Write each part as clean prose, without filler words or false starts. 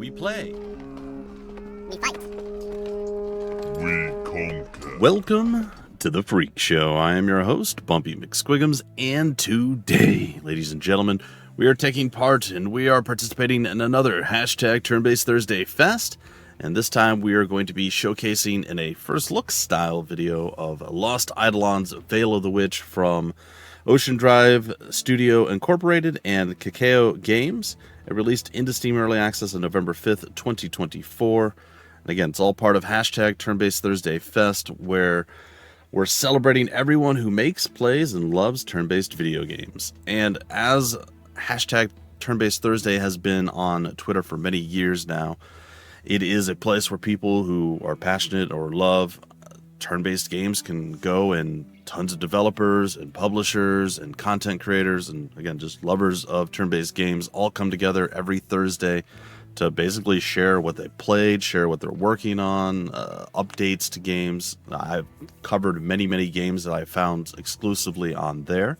We play. We fight. We conquer. Welcome to the Freak Show. I am your host, Bumpy McSquigums, and today, ladies and gentlemen, we are taking part and we are participating in another hashtag Turn-Based Thursday Fest. And this time we are going to be showcasing in a first look style video of Lost Eidolons, Veil of the Witch from Ocean Drive Studio Incorporated and Kakao Games. It released into Steam Early Access on November 5th, 2024. And again, it's all part of hashtag Turn-Based Thursday Fest, where we're celebrating everyone who makes, plays, and loves turn-based video games. And as hashtag Turn-Based Thursday has been on Twitter for many years now, it is a place where people who are passionate or love turn-based games can go, and tons of developers and publishers and content creators and, again, just lovers of turn-based games all come together every Thursday to basically share what they played, share what they're working on, updates to games. I've covered many games that I found exclusively on there.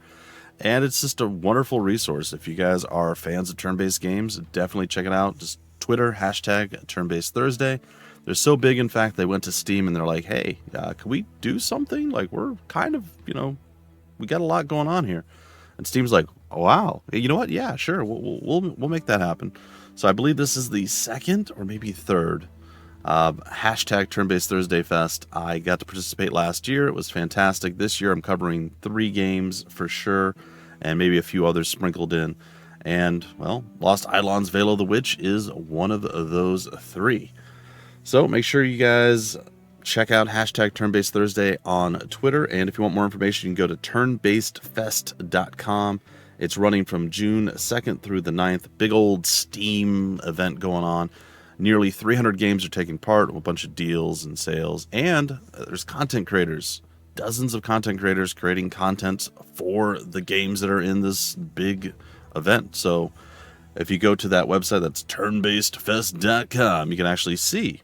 And it's just a wonderful resource. If you guys are fans of turn-based games, definitely check it out. Just Twitter, hashtag Turn-Based Thursday. They're so big, in fact, they went to Steam and they're like, hey, can we do something? Like, we're kind of, we got a lot going on here. And Steam's like, oh, wow, you know what? Yeah, sure, we'll make that happen. So I believe this is the second or maybe third hashtag Turn-Based Thursday Fest. I got to participate last year. It was fantastic. This year I'm covering 3 games for sure, and maybe a few others sprinkled in. And, well, Lost Eidolons Veil of the Witch is one of those 3. So make sure you guys check out hashtag Turn-Based Thursday on Twitter. And if you want more information, you can go to turnbasedfest.com. It's running from June 2nd through the 9th. Big old Steam event going on. Nearly 300 games are taking part, a bunch of deals and sales. And there's content creators. Dozens of content creators creating content for the games that are in this big event. So if you go to that website, that's turnbasedfest.com, you can actually see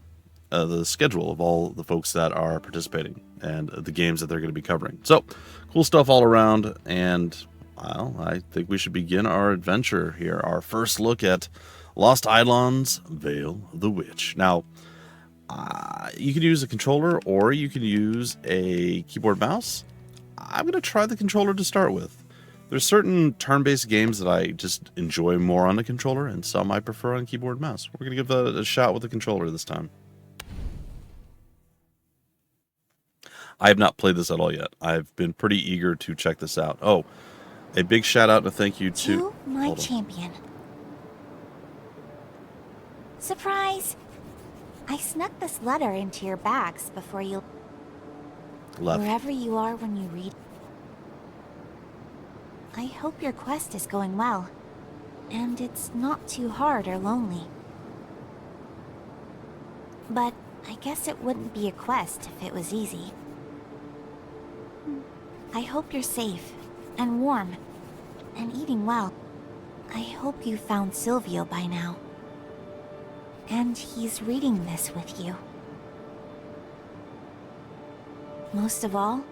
the schedule of all the folks that are participating and the games that they're going to be covering. So cool stuff all around. And well, I think we should begin our adventure here. Our first look at Lost Eidolons, Veil of the Witch. Now, you can use a controller or you can use a keyboard mouse. I'm going to try the controller to start with. There's certain turn-based games that I just enjoy more on the controller, and some I prefer on keyboard mouse. We're going to give a shot with the controller this time. I have not played this at all yet. I've been pretty eager to check this out. Oh, a big shout out and a thank you to my champion. Surprise! I snuck this letter into your bags before you left. Wherever you are when you read. I hope your quest is going well, and it's not too hard or lonely. But I guess it wouldn't be a quest if it was easy. I hope you're safe, and warm, and eating well. I hope you found Silvio by now. And he's reading this with you. Most of all,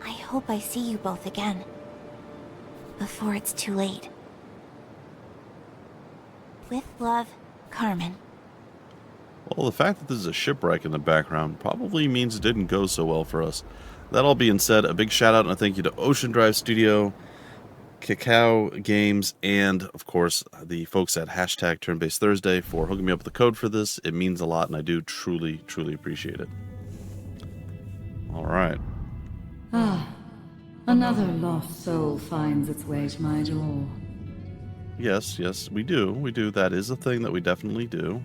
I hope I see you both again. Before it's too late. With love, Carmen. Well, the fact that there's a shipwreck in the background probably means it didn't go so well for us. That all being said, a big shout out and a thank you to Ocean Drive Studio, Kakao Games, and, of course, the folks at hashtag Turn-Based Thursday for hooking me up with the code for this. It means a lot, and I do truly appreciate it. All right. Another lost soul finds its way to my door. Yes, we do. We do. That is a thing that we definitely do.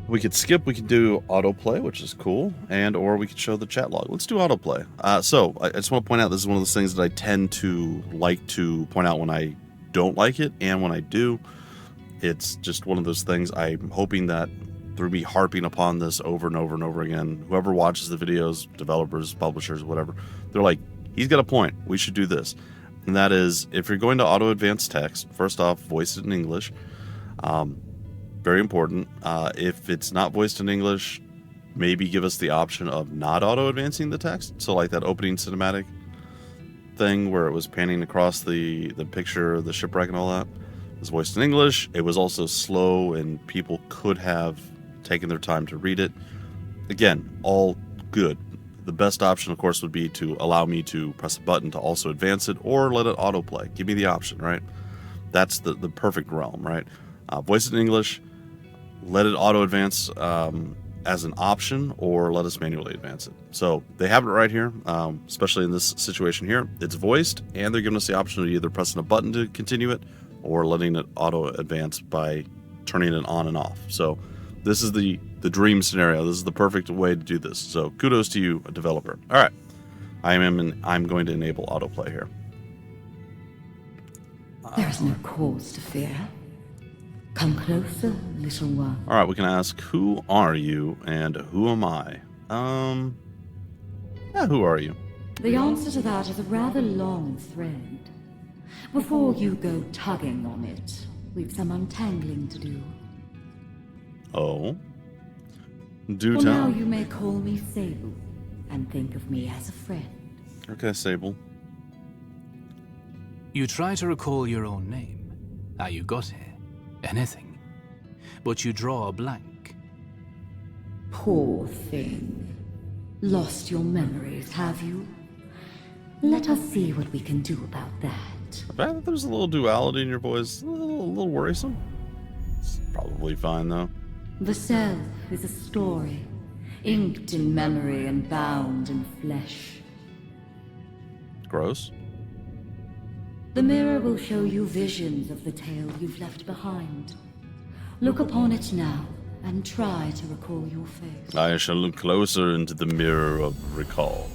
We could skip. We could do autoplay, which is cool, or we could show the chat log. Let's do autoplay. So I just want to point out this is one of those things that I tend to like to point out when I don't like it, and when I do. It's just one of those things. I'm hoping that through me harping upon this over and over again, whoever watches the videos, developers, publishers, whatever, they're like, he's got a point. We should do this. And that is, if you're going to auto advance text, first off, voice it in English. Very important. If it's not voiced in English, maybe give us the option of not auto advancing the text. So like that opening cinematic thing where it was panning across the picture, the shipwreck and all that. It's voiced in English. It was also slow, and people could have taken their time to read it. Again, all good. The best option, of course, would be to allow me to press a button to also advance it, or let it autoplay. Give me the option, right? That's the perfect realm, right? Voice it in English, let it auto-advance as an option, or let us manually advance it. So they have it right here, especially in this situation here. It's voiced, and they're giving us the option of either pressing a button to continue it, or letting it auto-advance by turning it on and off. So this is the dream scenario. This is the perfect way to do this. So kudos to you, a developer. All right. I'm going to enable autoplay here. There is no cause to fear. Come closer, little one. All right, we can ask, who are you and who am I? Yeah, who are you? The answer to that is a rather long thread. Before you go tugging on it, we've some untangling to do. Oh? Do For now, tell. you may call me Sable, and think of me as a friend. Okay, Sable. You try to recall your own name, how you got here, anything. But you draw a blank. Poor thing. Lost your memories, have you? Let us see what we can do about that. I bet there's a little duality in your voice. A little worrisome. It's probably fine, though. The self is a story, inked in memory and bound in flesh. Gross. The mirror will show you visions of the tale you've left behind. Look upon it now, and try to recall your face. I shall look closer into the mirror of recall.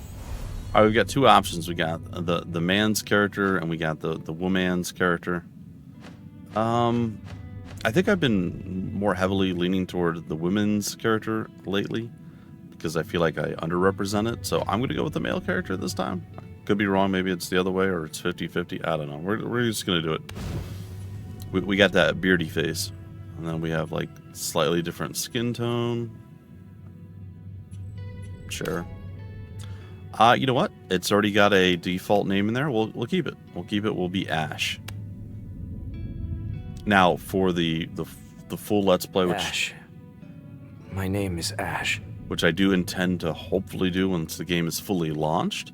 All right, we've got two options. We got the man's character, and we got the woman's character. I think I've been more heavily leaning toward the women's character lately, because I feel like I underrepresent it. So I'm going to go with the male character this time. Could be wrong. Maybe it's the other way, or it's 50-50. I don't know. We're just going to do it. We got that beardy face. And then we have, like, slightly different skin tone. Sure. You know what? It's already got a default name in there. We'll keep it. We'll keep it. We'll be Ash. Now, for the full Let's Play, which... Ash. My name is Ash. Which I do intend to hopefully do once the game is fully launched.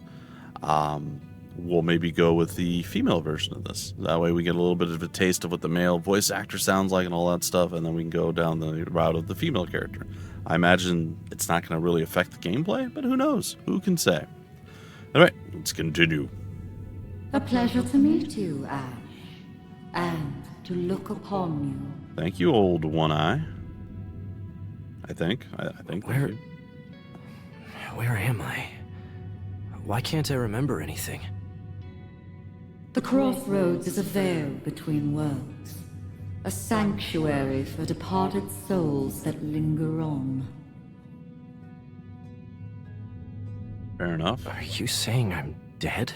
We'll maybe go with the female version of this. That way we get a little bit of a taste of what the male voice actor sounds like and all that stuff, and then we can go down the route of the female character. I imagine it's not going to really affect the gameplay, but who knows? Who can say? Alright, let's continue. A pleasure to meet you, Ash. And to look upon you. Thank you, old one eye. I think. Where am I? Why can't I remember anything? The crossroads is a veil between worlds. A sanctuary for departed souls that linger on. Fair enough. Are you saying I'm dead?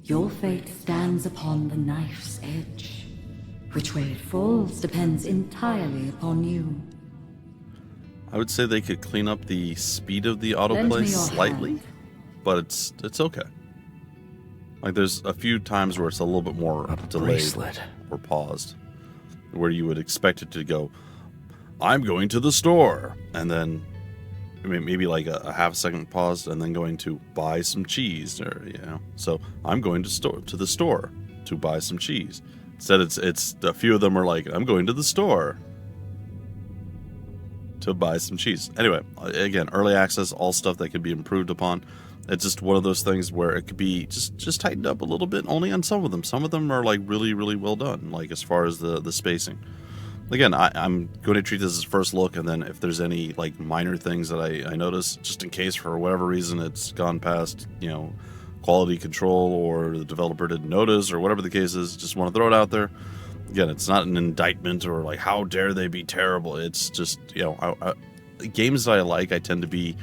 Your fate stands upon the knife's edge. Which way it falls depends entirely upon you. I would say they could clean up the speed of the Lend autoplay me your slightly, hand. but it's okay. Like, there's a few times where it's a little bit more delayed Bracelet. or paused, where you would expect it to go, I'm going to the store, and then maybe like a half second pause, and then going to buy some cheese, or So I'm going to the store to buy some cheese. Instead, it's a few of them are like, I'm going to the store to buy some cheese. Anyway, again, early access, all stuff that could be improved upon. It's just one of those things where it could be just tightened up a little bit, only on some of them. Some of them are like really, really well done, like as far as the spacing. Again, I'm going to treat this as first look, and then if there's any like minor things that I notice, just in case for whatever reason it's gone past, quality control, or the developer didn't notice, or whatever the case is, just want to throw it out there. Again, it's not an indictment or like, how dare they be terrible. It's just, games that I like, I tend to be,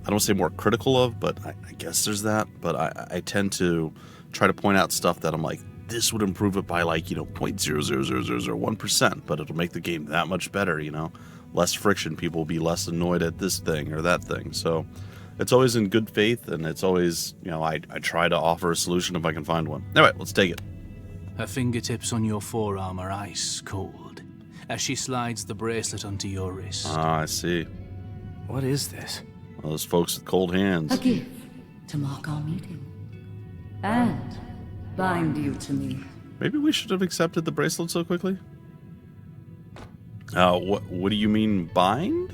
I don't say more critical of, but I guess there's that. But I tend to try to point out stuff that I'm like, this would improve it by like, 0.00001%, but it'll make the game that much better, less friction. People will be less annoyed at this thing or that thing. So it's always in good faith, and it's always, I try to offer a solution if I can find one. All right, let's take it. Her fingertips on your forearm are ice cold as she slides the bracelet onto your wrist. Ah, I see. What is this? Well, those folks with cold hands. A gift to mark our meeting. And bind you to me. Maybe we should have accepted the bracelet so quickly. What do you mean bind?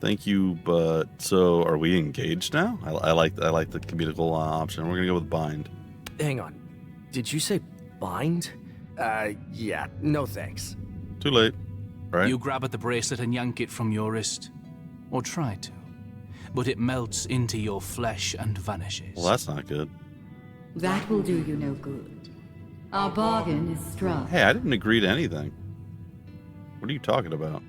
Thank you, but so are we engaged now? I like the comedical option. We're gonna go with bind. Hang on. Did you say bind? Yeah, no thanks. Too late, right? You grab at the bracelet and yank it from your wrist. Or try to. But it melts into your flesh and vanishes. Well, that's not good. That will do you no good. Our bargain is struck. Hey, I didn't agree to anything. What are you talking about?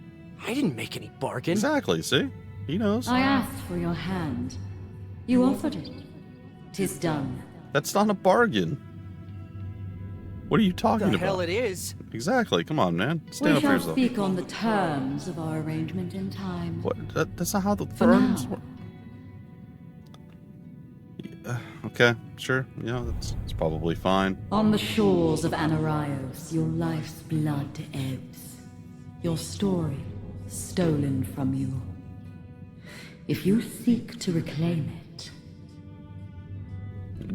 I didn't make any bargain. Exactly, see? He knows. I asked for your hand. You offered it. 'Tis done. That's not a bargain. What are you talking The about? hell it is. Exactly, come on, man. We Stand up for shall yourself. speak on the terms of our arrangement in time. What? That's not how the For firms now. work. Okay, sure. Yeah, that's probably fine. On the shores of Anarios, your life's blood ebbs. Your story stolen from you. If you seek to reclaim it,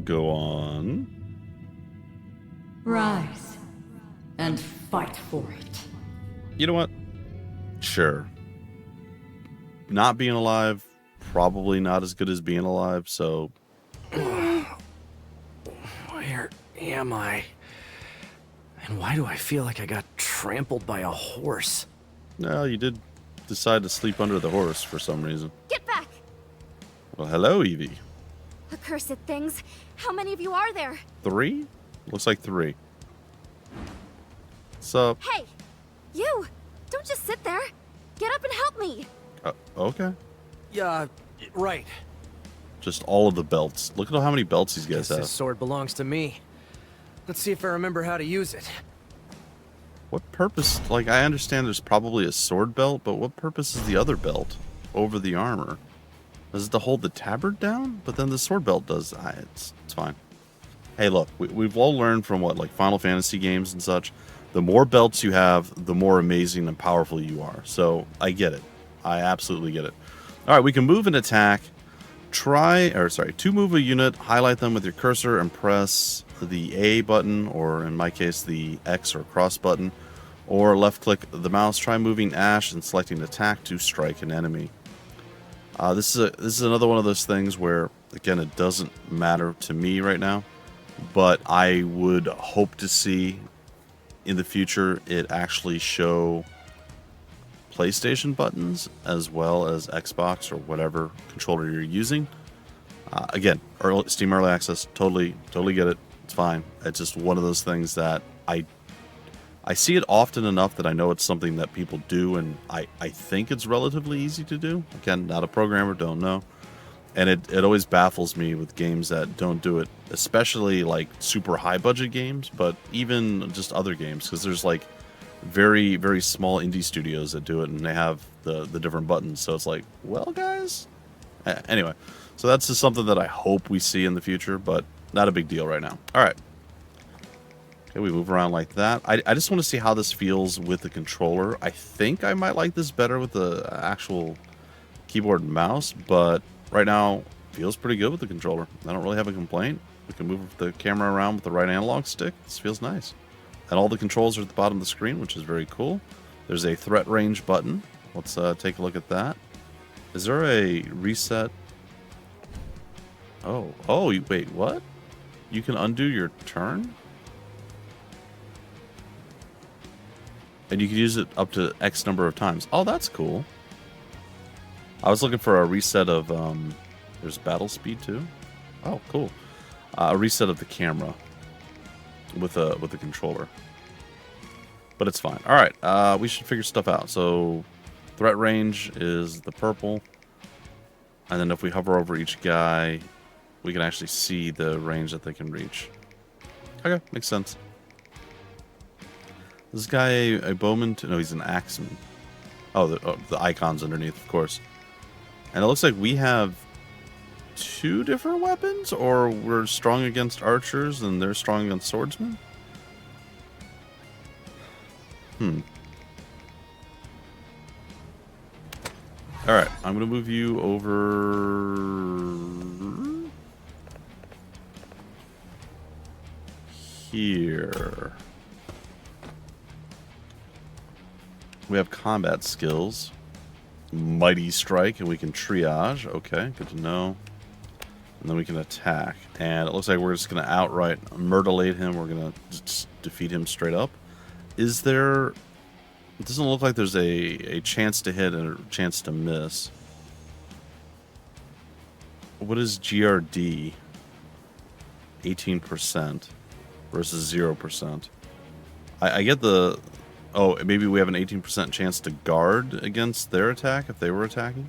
Go on. rise and fight for it. You know what? Sure. Not being alive, probably not as good as being alive, so Where am I? And why do I feel like I got trampled by a horse? no, you did decide to sleep under the horse for some reason. Get back! Well, hello, Evie. Accursed things. How many of you are there? 3? Looks like 3. What's up? Hey! You! Don't just sit there! Get up and help me! Okay. Yeah, right. Just all of the belts. Look at how many belts these guys Guess have. this sword belongs to me. Let's see if I remember how to use it. What purpose? Like, I understand there's probably a sword belt, but what purpose is the other belt over the armor? Does it to hold the tabard down? But then the sword belt does. It's fine. Hey, look, we've all learned from what, like Final Fantasy games and such. The more belts you have, the more amazing and powerful you are. So I get it. I absolutely get it. All right, we can move and attack. To move a unit, highlight them with your cursor and press the A button, or in my case, the X or cross button, or left click the mouse. Try moving Ash and selecting attack to strike an enemy. This is another one of those things where, again, it doesn't matter to me right now, but I would hope to see in the future it actually show PlayStation buttons as well as Xbox or whatever controller you're using. Again, Steam Early Access, totally get it. It's fine. It's just one of those things that I see it often enough that I know it's something that people do, and I think it's relatively easy to do. Again, not a programmer, don't know. And it always baffles me with games that don't do it, especially like super high budget games, but even just other games, because there's like very, very small indie studios that do it, and they have the different buttons. So it's like, well, guys. Anyway, so that's just something that I hope we see in the future, but not a big deal right now. All right. Okay, we move around like that. I just want to see how this feels with the controller. I think I might like this better with the actual keyboard and mouse, but right now feels pretty good with the controller. I don't really have a complaint. We can move the camera around with the right analog stick. This feels nice. And all the controls are at the bottom of the screen, which is very cool. There's a threat range button. Let's take a look at that. Is there a reset? Oh, wait, what? You can undo your turn? And you can use it up to X number of times. Oh, that's cool. I was looking for a reset of, there's battle speed too. Oh, cool. A reset of the camera with the controller. But it's fine. All right, we should figure stuff out. So threat range is the purple. And then if we hover over each guy, we can actually see the range that they can reach. Okay, makes sense. This guy a bowman? No, he's an axeman. Oh, the icon's underneath, of course. And it looks like we have 2 different weapons, or we're strong against archers and they're strong against swordsmen. Alright, I'm going to move you over here. We have combat skills. Mighty Strike, and we can triage. Okay, good to know. And then we can attack. And it looks like we're just going to outright murderlate him. We're going to just defeat him straight up. Is there... It doesn't look like there's a chance to hit and a chance to miss. What is GRD? 18% versus 0%. I get the... Oh, maybe we have an 18% chance to guard against their attack if they were attacking.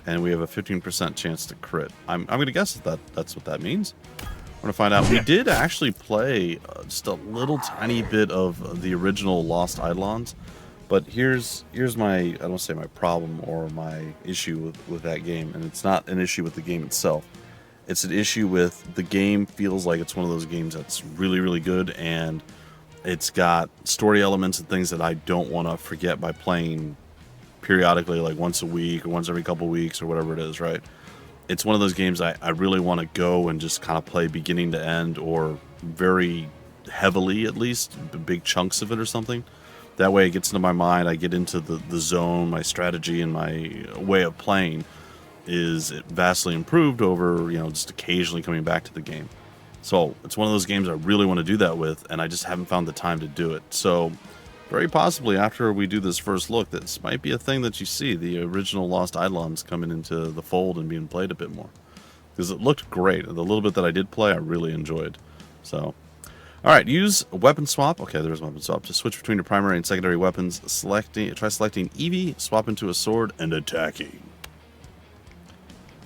And we have a 15% chance to crit. I'm going to guess that's what that means. We're going to find out. We did actually play just a little tiny bit of the original Lost Eidolons. But here's my, I don't want to say my problem or my issue with that game. And it's not an issue with the game itself. It's an issue with the game feels like it's one of those games that's really, really good. And it's got story elements and things that I don't want to forget by playing periodically, like once a week or once every couple weeks or whatever it is, right? It's one of those games I really want to go and just kind of play beginning to end, or very heavily at least, big chunks of it or something. That way it gets into my mind, I get into the zone, my strategy and my way of playing is vastly improved over, just occasionally coming back to the game. So it's one of those games I really want to do that with, and I just haven't found the time to do it. So very possibly after we do this first look, this might be a thing that you see, the original Lost Eidolons coming into the fold and being played a bit more. Because it looked great. The little bit that I did play, I really enjoyed. So, alright, use a weapon swap. Okay, there's a weapon swap. To switch between your primary and secondary weapons, try selecting Evie, swap into a sword, and attacking.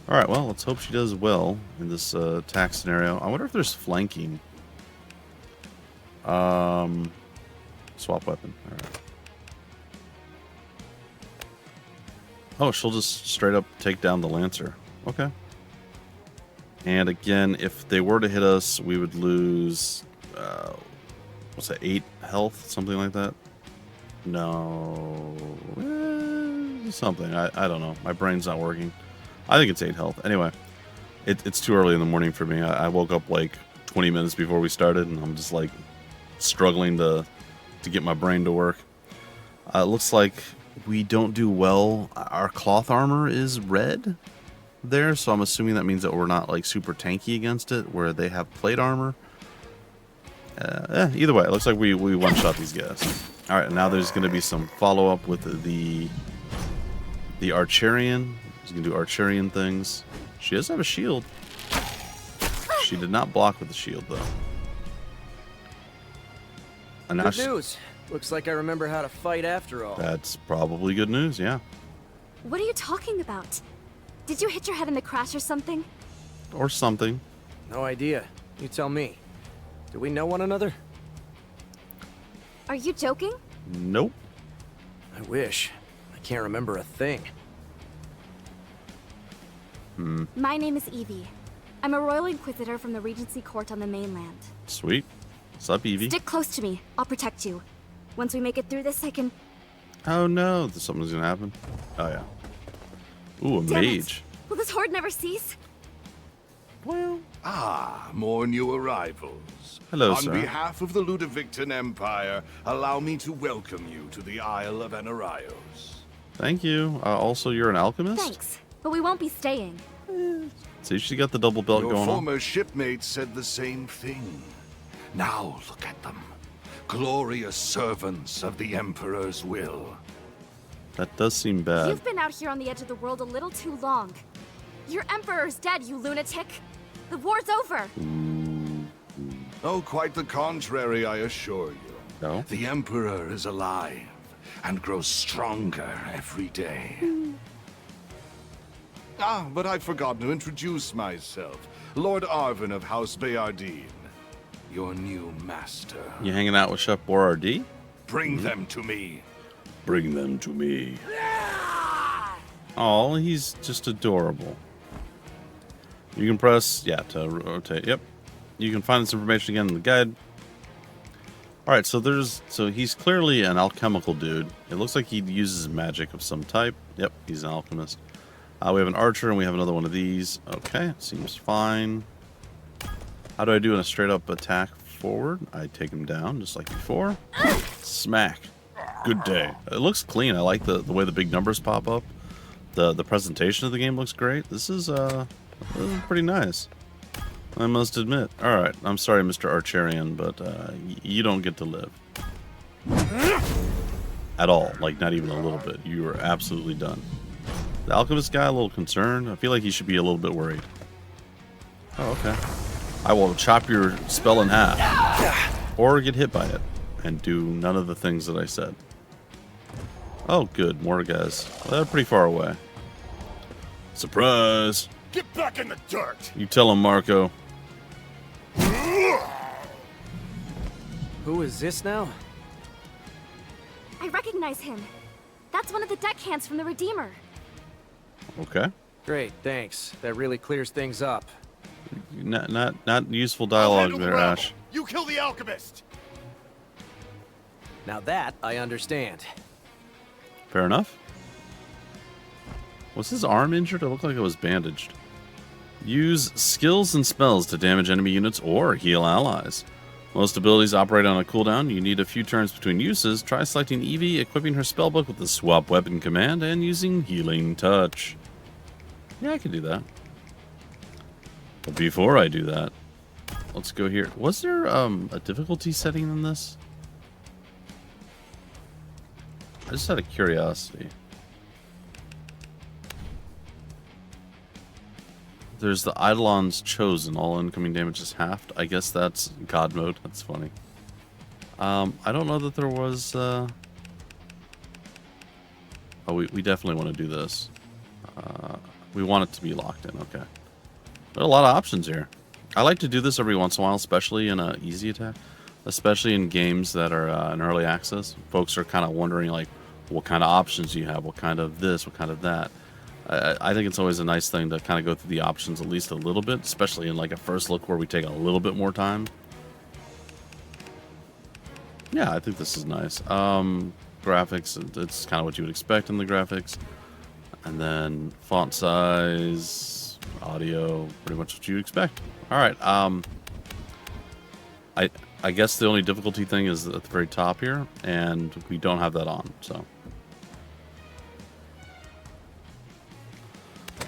Alright, well, let's hope she does well in this attack scenario. I wonder if there's flanking. Swap weapon. Alright. Oh, she'll just straight up take down the Lancer. Okay. And again, if they were to hit us, we would lose, what's that, 8 health? Something like that? No. Something. I don't know. My brain's not working. I think it's 8 health. Anyway, it's too early in the morning for me. I woke up like 20 minutes before we started, and I'm just like struggling to get my brain to work. It looks like we don't do well. Our cloth armor is red there, so I'm assuming that means that we're not like super tanky against it, where they have plate armor. Either way, it looks like we one-shot these guys. Alright, now there's going to be some follow-up with the Archerian. She's going to do Archerian things. She does have a shield. She did not block with the shield, though. And now Good news. Looks like I remember how to fight after all. That's probably good news, yeah. What are you talking about? Did you hit your head in the crash or something? Or something. No idea. You tell me. Do we know one another? Are you joking? Nope. I wish. I can't remember a thing. My name is Evie. I'm a royal inquisitor from the Regency Court on the mainland. Sweet. What's up, Evie? Stick close to me. I'll protect you. Once we make it through this, I can... Oh no, something's gonna happen. Oh yeah. Ooh, a Damn mage. It. Will this horde never cease? Well, More new arrivals. hello, On sir. behalf of the Ludovictan Empire, allow me to welcome you to the Isle of Anaraios. Thank you. Also, you're an alchemist? Thanks, but we won't be staying. See, she got the double belt Your going on. former shipmates said the same thing. Now look at them. Glorious servants of the Emperor's will. That does seem bad. You've been out here on the edge of the world a little too long. Your Emperor's dead, you lunatic. The war's over. Oh, quite the contrary, I assure you. No? The Emperor is alive and grows stronger every day. But I'd forgotten to introduce myself. Lord Arvin of House Bayardine, your new master. You hanging out with Chef Boyardee? Bring them to me. Bring them to me. Oh, he's just adorable. You can press, yeah, to rotate. Yep. You can find this information again in the guide. Alright, so he's clearly an alchemical dude. It looks like he uses magic of some type. Yep, he's an alchemist. We have an archer and we have another one of these. Okay, seems fine. How do I do in a straight up attack forward? I take him down just like before. Smack. Good day. It looks clean. I like the way the big numbers pop up. The presentation of the game looks great. This is pretty nice, I must admit. Alright, I'm sorry, Mr. Archerian, but you don't get to live. At all. Like, not even a little bit. You are absolutely done. The alchemist guy, a little concerned. I feel like he should be a little bit worried. Oh, okay. I will chop your spell in half. Or get hit by it. And do none of the things that I said. Oh, good. More guys. Well, they're pretty far away. Surprise! Get back in the dirt! You tell him, Marco. Who is this now? I recognize him. That's one of the deckhands from the Redeemer. Okay. Great, thanks. That really clears things up. Not useful dialogue there, Ash. You kill the alchemist! Now that I understand. Fair enough. Was his arm injured? It looked like it was bandaged. Use skills and spells to damage enemy units or heal allies. Most abilities operate on a cooldown. You need a few turns between uses. Try selecting Evie, equipping her spellbook with the swap weapon command, and using healing touch. Yeah, I can do that. But before I do that, let's go here. Was there a difficulty setting in this? I just had a curiosity. There's the Eidolons chosen. All incoming damage is halved. I guess that's God mode. That's funny. I don't know that there was... Oh, we definitely want to do this. We want it to be locked in. Okay. There are a lot of options here. I like to do this every once in a while, especially in an easy attack. Especially in games that are in early access. Folks are kind of wondering, like, what kind of options do you have? What kind of this? What kind of that? I think it's always a nice thing to kind of go through the options at least a little bit, especially in like a first look where we take a little bit more time. Yeah, I think this is nice. Graphics, it's kind of what you would expect in the graphics. And then font size, audio, pretty much what you expect. All right. I guess the only difficulty thing is at the very top here, and we don't have that on, so.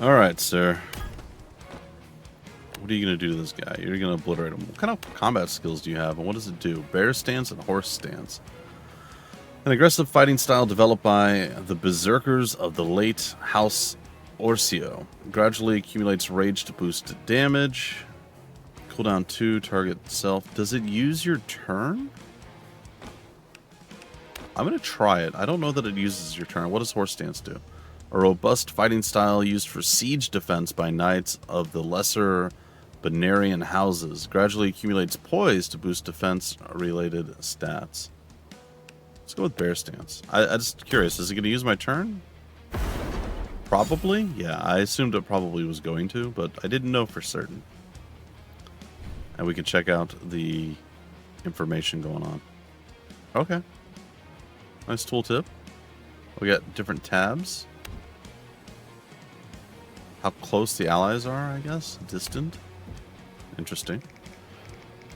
Alright, sir. What are you going to do to this guy? You're going to obliterate him. What kind of combat skills do you have, and what does it do? Bear stance and horse stance. An aggressive fighting style developed by the berserkers of the late House Orsio. Gradually accumulates rage to boost damage. Cooldown 2, target self. Does it use your turn? I'm going to try it. I don't know that it uses your turn. What does horse stance do? A robust fighting style used for siege defense by knights of the lesser Benarian houses. Gradually accumulates poise to boost defense-related stats. Let's go with bear stance. I'm just curious. Is it going to use my turn? Probably. Yeah, I assumed it probably was going to, but I didn't know for certain. And we can check out the information going on. Okay. Nice tooltip. We got different tabs. How close the allies are, I guess. Distant. Interesting.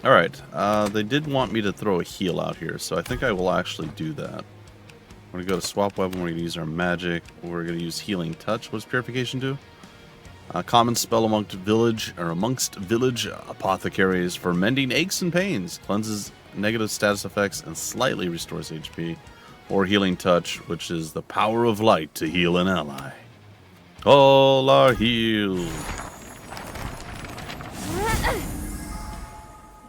Alright. They did want me to throw a heal out here, so I think I will actually do that. We're going to go to swap weapon. We're going to use our magic. We're going to use healing touch. What does purification do? Common spell amongst village apothecaries for mending aches and pains. Cleanses negative status effects and slightly restores HP. Or healing touch, which is the power of light to heal an ally. All are healed.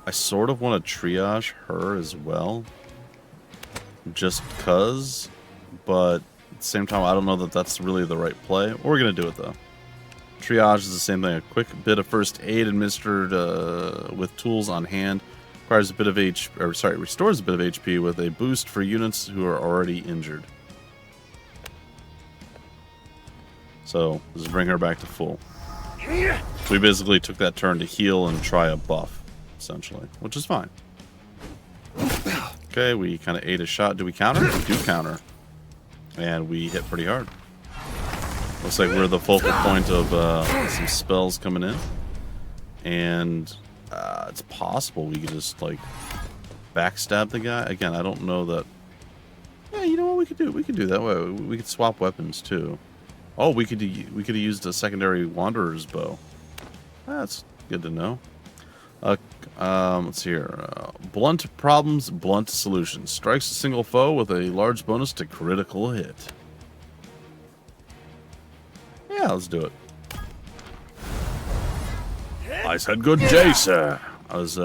I sort of want to triage her as well. Just because. But at the same time, I don't know that that's really the right play. We're going to do it though. Triage is the same thing. A quick bit of first aid administered with tools on hand. Requires a bit of restores a bit of HP with a boost for units who are already injured. So, let's bring her back to full. We basically took that turn to heal and try a buff, essentially, which is fine. Okay, we kind of ate a shot. Do we counter? We do counter. And we hit pretty hard. Looks like we're the focal point of some spells coming in. And it's possible we could just, like, backstab the guy. Again, I don't know that... Yeah, you know what we could do? We could do that way. We could swap weapons, too. Oh, we could have used a secondary Wanderer's bow. That's good to know. Let's see here. Blunt problems, blunt solutions. Strikes a single foe with a large bonus to critical hit. Yeah, let's do it. I said good day, sir. I was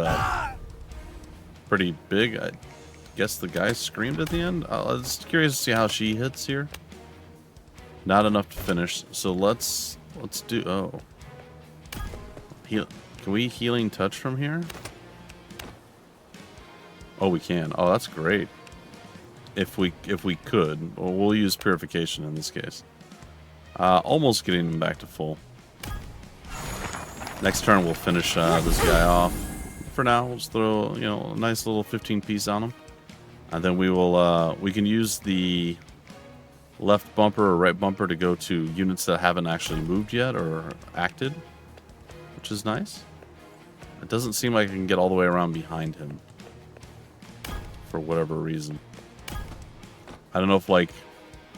pretty big. I guess the guy screamed at the end. I was curious to see how she hits here. Not enough to finish. So let's do. Oh, heal. Can we healing touch from here? Oh, we can. Oh, that's great. If we could, well, we'll use purification in this case. Almost getting him back to full. Next turn we'll finish this guy off. For now, we'll just throw a nice little 15 piece on him, and then we can use the left bumper or right bumper to go to units that haven't actually moved yet or acted, which is nice. It doesn't seem like I can get all the way around behind him for whatever reason. I don't know if like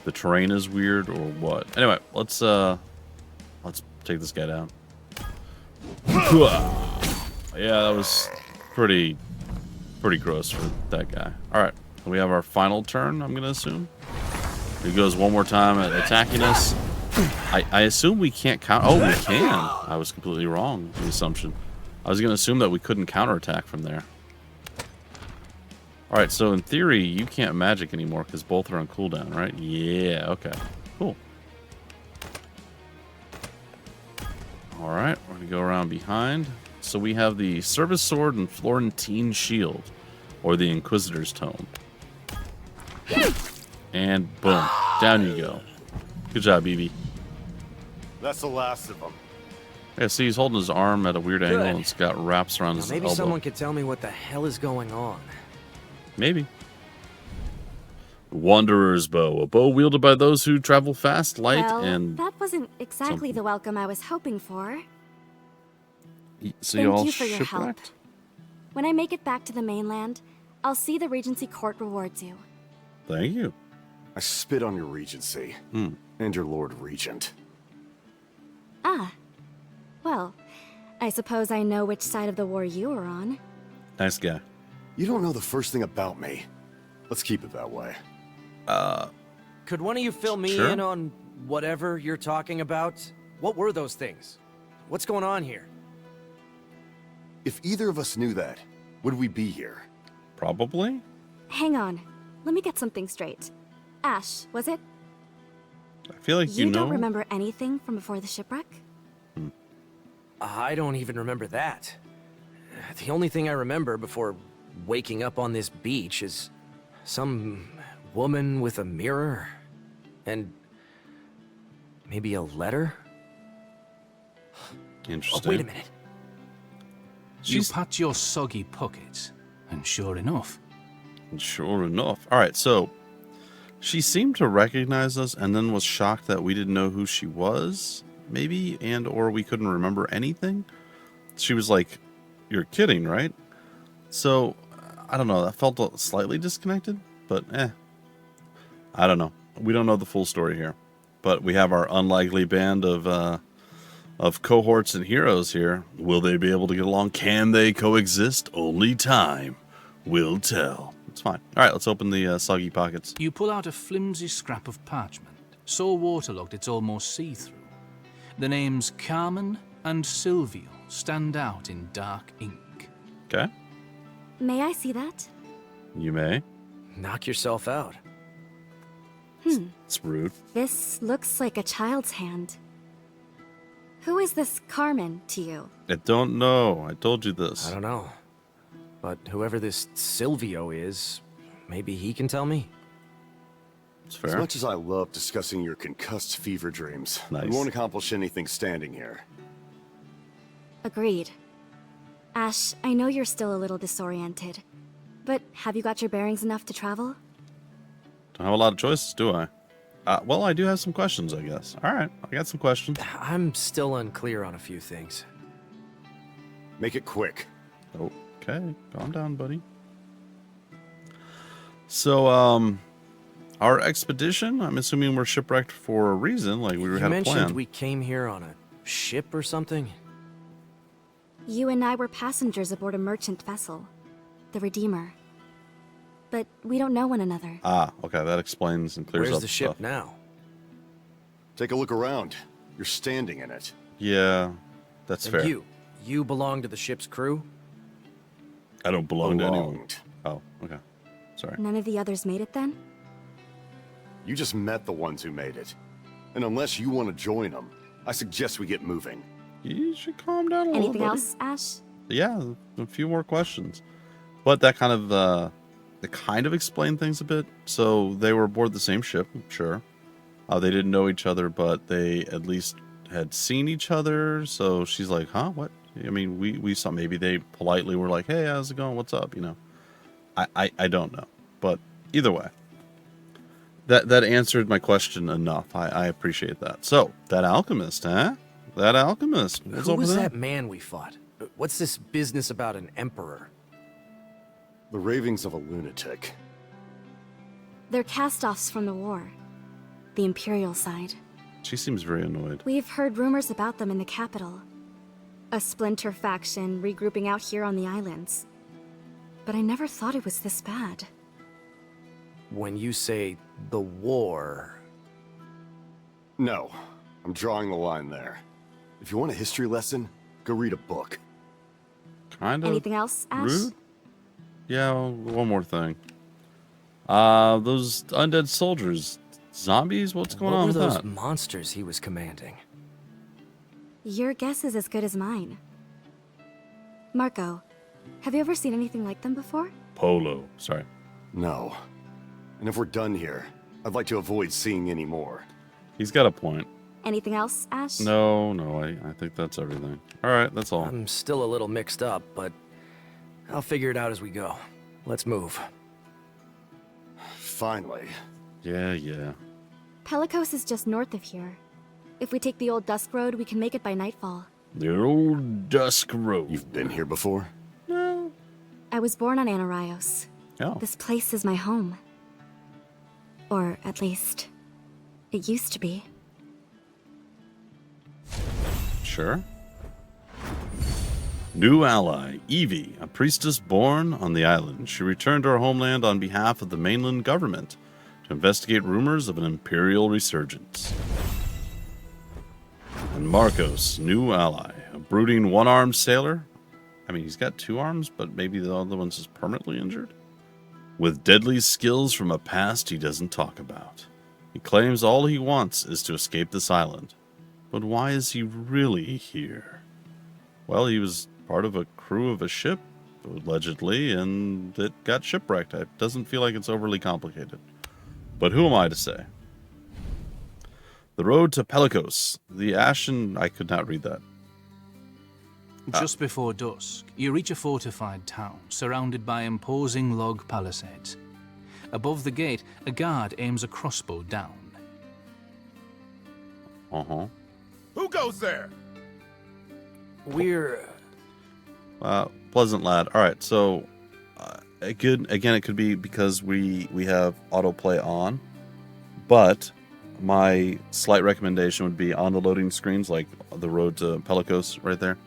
the terrain is weird or what. Anyway, let's take this guy down. Yeah, that was pretty gross for that guy. All right, we have our final turn, I'm gonna assume. He goes one more time at attacking us. I assume we can't count. Oh, we can. I was completely wrong in the assumption. I was gonna assume that we couldn't counterattack from there. All right, so in theory, you can't magic anymore because both are on cooldown, right? Yeah. Okay. Cool. All right, we're gonna go around behind. So we have the Service Sword and Florentine Shield, or the Inquisitor's Tome. And boom, down you go. Good job, Evie. That's the last of them. Yeah, see, he's holding his arm at a weird angle and it's got wraps around his maybe elbow. someone could tell me what the hell is going on. Maybe. Wanderer's Bow, a bow wielded by those who travel fast, light, Well, and... that wasn't exactly something. the welcome I was hoping for. So Thank you for your help. shipwrecked? When I make it back to the mainland, I'll see the Regency Court rewards you. Thank you. I spit on your regency. And your Lord Regent. Ah. Well, I suppose I know which side of the war you were on. Nice guy. You don't know the first thing about me. Let's keep it that way. Could one of you fill me Sure. in on whatever you're talking about? What were those things? What's going on here? If either of us knew that, would we be here? Probably? Hang on. Let me get something straight. Ash, was it? I feel like you know. don't remember anything from before the shipwreck? I don't even remember that. The only thing I remember before waking up on this beach is some woman with a mirror and maybe a letter. Interesting. Oh, wait a minute. You pat your soggy pockets, and sure enough. Sure enough. All right, so she seemed to recognize us and then was shocked that we didn't know who she was, maybe, and or we couldn't remember anything. She was like, "You're kidding, right?" So, I don't know, that felt slightly disconnected, but I don't know. We don't know the full story here. But we have our unlikely band of cohorts and heroes here. Will they be able to get along? Can they coexist? Only time will tell. It's fine. All right, let's open the soggy pockets. You pull out a flimsy scrap of parchment, so waterlogged it's almost see-through. The names Carmen and Silvio stand out in dark ink. Okay, May I see that? you may. Knock yourself out. It's rude. This looks like a child's hand. Who is this Carmen to you? I don't know. I told you this. I don't know. But whoever this Silvio is, maybe he can tell me? It's As fair. much as I love discussing your concussed fever dreams, Nice. we won't accomplish anything standing here. Agreed. Ash, I know you're still a little disoriented, But have you got your bearings enough to travel? Don't have a lot of choices, do I? Well, I do have some questions, I guess. All right, I got some questions. I'm still unclear on a few things. Make it quick. Okay, calm down, buddy. So, our expedition, I'm assuming we're shipwrecked for a reason, like we You had a mentioned plan. we came here on a ship or something? You and I were passengers aboard a merchant vessel, the Redeemer. But we don't know one another. Okay, that explains and clears Where's up the ship stuff. now? Take a look around. You're standing in it. Yeah, that's And fair. you belong to the ship's crew? I don't belong to anyone. Belonged. Oh, okay. Sorry. None of the others made it then? You just met the ones who made it. And unless you want to join them, I suggest we get moving. You should calm down a little, Anything buddy. else, Ash? Yeah, a few more questions. But that kind of explained things a bit. So they were aboard the same ship, sure. They didn't know each other, but they at least had seen each other. So she's like, huh, what? I mean, we saw, maybe they politely were like, hey, how's it going? What's up? You know, I don't know. But either way, that answered my question enough. I appreciate that. So that alchemist, huh? That alchemist. What's Who over was there? that man we fought? What's this business about an emperor? The ravings of a lunatic. They're cast-offs from the war. The Imperial side. She seems very annoyed. We've heard rumors about them in the capital. A splinter faction regrouping out here on the islands. But I never thought it was this bad. When you say the war... No, I'm drawing the line there. If you want a history lesson, go read a book. Kind of Anything else, Ash? rude. Yeah, one more thing. Those undead soldiers, zombies. What's going what on were with those that? monsters he was commanding? Your guess is as good as mine. Marco, have you ever seen anything like them before? Polo. Sorry. No. And if we're done here, I'd like to avoid seeing any more. He's got a point. Anything else, Ash? No, I think that's everything. All right, that's all. I'm still a little mixed up, but I'll figure it out as we go. Let's move. Finally. Yeah. Pelicos is just north of here. If we take the old Dusk Road, we can make it by nightfall. The old Dusk Road. You've been here before? No. I was born on Anarios. Oh. This place is my home. Or at least, it used to be. Sure. New ally, Evie, a priestess born on the island. She returned to her homeland on behalf of the mainland government to investigate rumors of an imperial resurgence. And Marcos, new ally, a brooding one-armed sailor. I mean, he's got two arms, but maybe the other one's just permanently injured. With deadly skills from a past he doesn't talk about. He claims all he wants is to escape this island. But why is he really here? Well, he was part of a crew of a ship, allegedly, and it got shipwrecked. It doesn't feel like it's overly complicated. But who am I to say? The road to Pelicos. The Ashen... I could not read that. Just before dusk, you reach a fortified town surrounded by imposing log palisades. Above the gate, a guard aims a crossbow down. Uh-huh. Who goes there? We're... Pleasant lad. All right, so it could be because we have autoplay on, but my slight recommendation would be on the loading screens, like the road to Pelicos right there.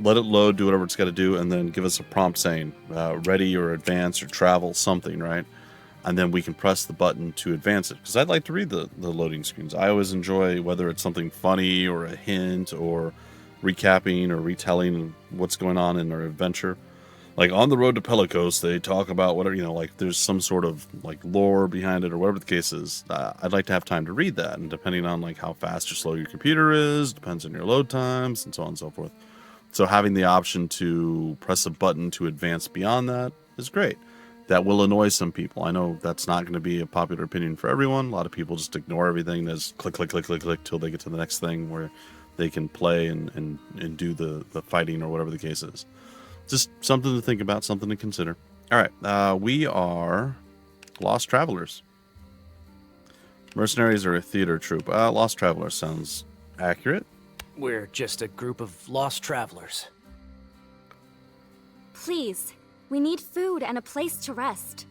Let it load, do whatever it's got to do, and then give us a prompt saying ready or advance or travel, something, right? And then we can press the button to advance it. Because I'd like to read the loading screens. I always enjoy whether it's something funny or a hint or recapping or retelling what's going on in our adventure. Like on the road to Pelicos, they talk about whatever, like there's some sort of like lore behind it or whatever the case is. I'd like to have time to read that. And depending on like how fast or slow your computer is, depends on your load times and so on and so forth. So having the option to press a button to advance beyond that is great. That will annoy some people. I know that's not going to be a popular opinion for everyone. A lot of people just ignore everything. There's click, click, click, click, click till they get to the next thing where they can play and do the fighting or whatever the case is. Just something to think about, something to consider. All right, we are Lost Travelers. Mercenaries are a theater troupe. Lost Travelers sounds accurate. We're just a group of lost travelers. Please, we need food and a place to rest.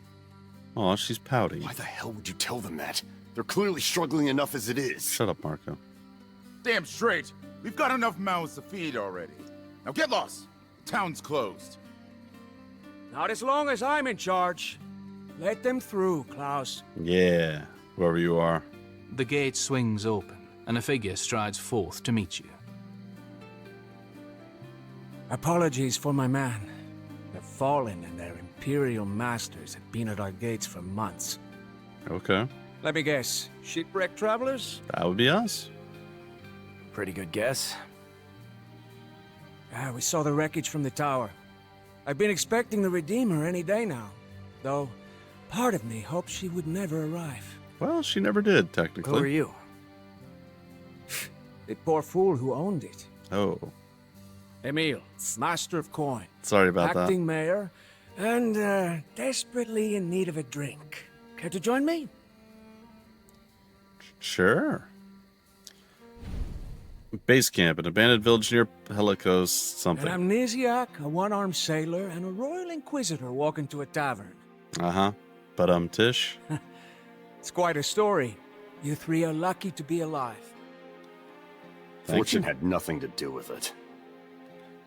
Oh, she's pouty. Why the hell would you tell them that? They're clearly struggling enough as it is. Shut up, Marco. Damn straight. We've got enough mouths to feed already. Now get lost. Town's closed. Not as long as I'm in charge. Let them through, Klaus. Yeah, whoever you are. The gate swings open, and a figure strides forth to meet you. Apologies for my man. The Fallen and their Imperial masters have been at our gates for months. Okay, Let me guess, shipwrecked travelers? that would be us. Pretty good guess. We saw the wreckage from the tower. I've been expecting the Redeemer any day now, though part of me hoped she would never arrive. Well, she never did, Who are technically. you? The poor fool who owned it. Oh, Emil, master of coin, sorry about acting mayor, and desperately in need of a drink. Care to join me? that. Sure. Base camp, an abandoned village near Helicos, An something. amnesiac, a one-armed sailor, and a royal inquisitor walk into a tavern. Uh-huh. But, Tish? It's quite a story. You three are lucky to be alive. Thank Fortune you. had nothing to do with it.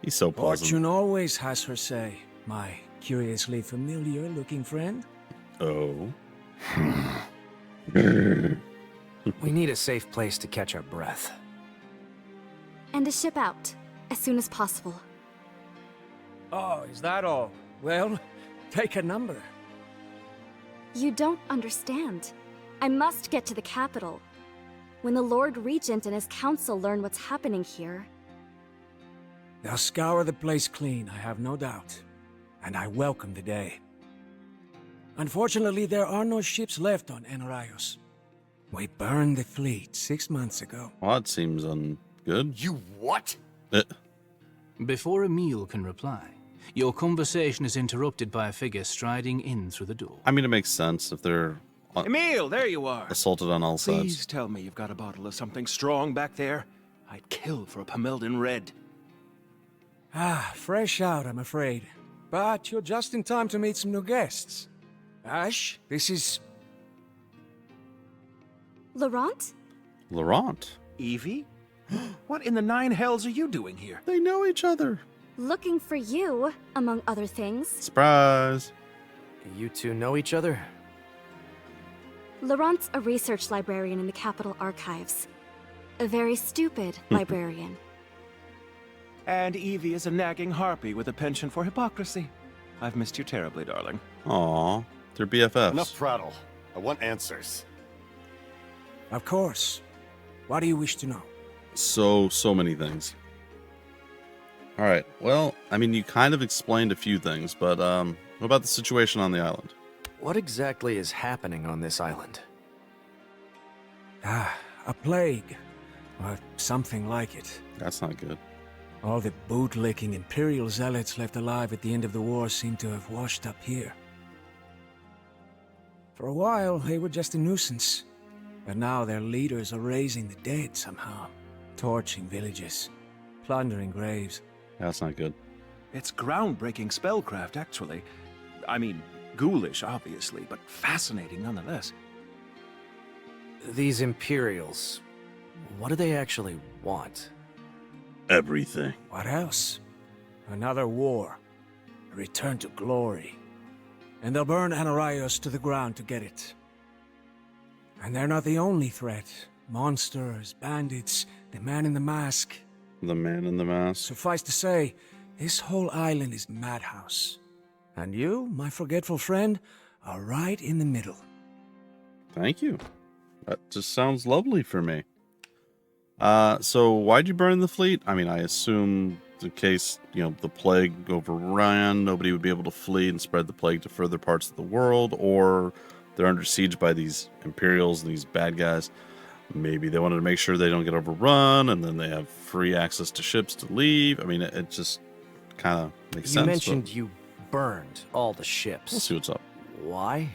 He's so pleasant. Fortune always has her say, my curiously familiar-looking friend. Oh. We need a safe place to catch our breath. And to ship out, as soon as possible. Oh, is that all? Well, take a number. You don't understand. I must get to the capital. When the Lord Regent and his council learn what's happening here, They'll scour the place clean, I have no doubt. And I welcome the day. Unfortunately, there are no ships left on Anaraios. We burned the fleet 6 months ago. Well, that seems good. You what? Before Emil can reply, your conversation is interrupted by a figure striding in through the door. I mean, it makes sense if they're Emil, there you are. assaulted on all sides. Please tell me you've got a bottle of something strong back there. I'd kill for a Pamelden Red. Fresh out, I'm afraid. But you're just in time to meet some new guests. Ash, this is... Laurent? Laurent. Evie? What in the nine hells are you doing here? They know each other. Looking for you, among other things. Surprise. You two know each other? Laurent's a research librarian in the Capitol Archives. A very stupid librarian. And Evie is a nagging harpy with a penchant for hypocrisy. I've missed you terribly, darling. Aw, they're BFFs. Enough prattle. I want answers. Of course. What do you wish to know? So many things. All right. Well, I mean, you kind of explained a few things, but what about the situation on the island? What exactly is happening on this island? A plague. Or something like it. That's not good. All the bootlicking Imperial zealots left alive at the end of the war seem to have washed up here. For a while, they were just a nuisance. But now their leaders are raising the dead somehow. Torching villages. Plundering graves. That's not good. It's groundbreaking spellcraft, actually. I mean, ghoulish, obviously, but fascinating nonetheless. These Imperials, what do they actually want? Everything. What else? Another war. A return to glory. And they'll burn Anaraios to the ground to get it. And they're not the only threat. Monsters, bandits, the man in the mask. The man in the mask. Suffice to say, this whole island is madhouse. And you, my forgetful friend, are right in the middle. Thank you. That just sounds lovely for me. So why'd you burn the fleet? I mean, I assume in case, the plague overran, nobody would be able to flee and spread the plague to further parts of the world, or they're under siege by these Imperials and these bad guys. Maybe they wanted to make sure they don't get overrun, and then they have free access to ships to leave. I mean, it just... kind of makes You sense. mentioned you burned all the ships. We'll see what's up. Why?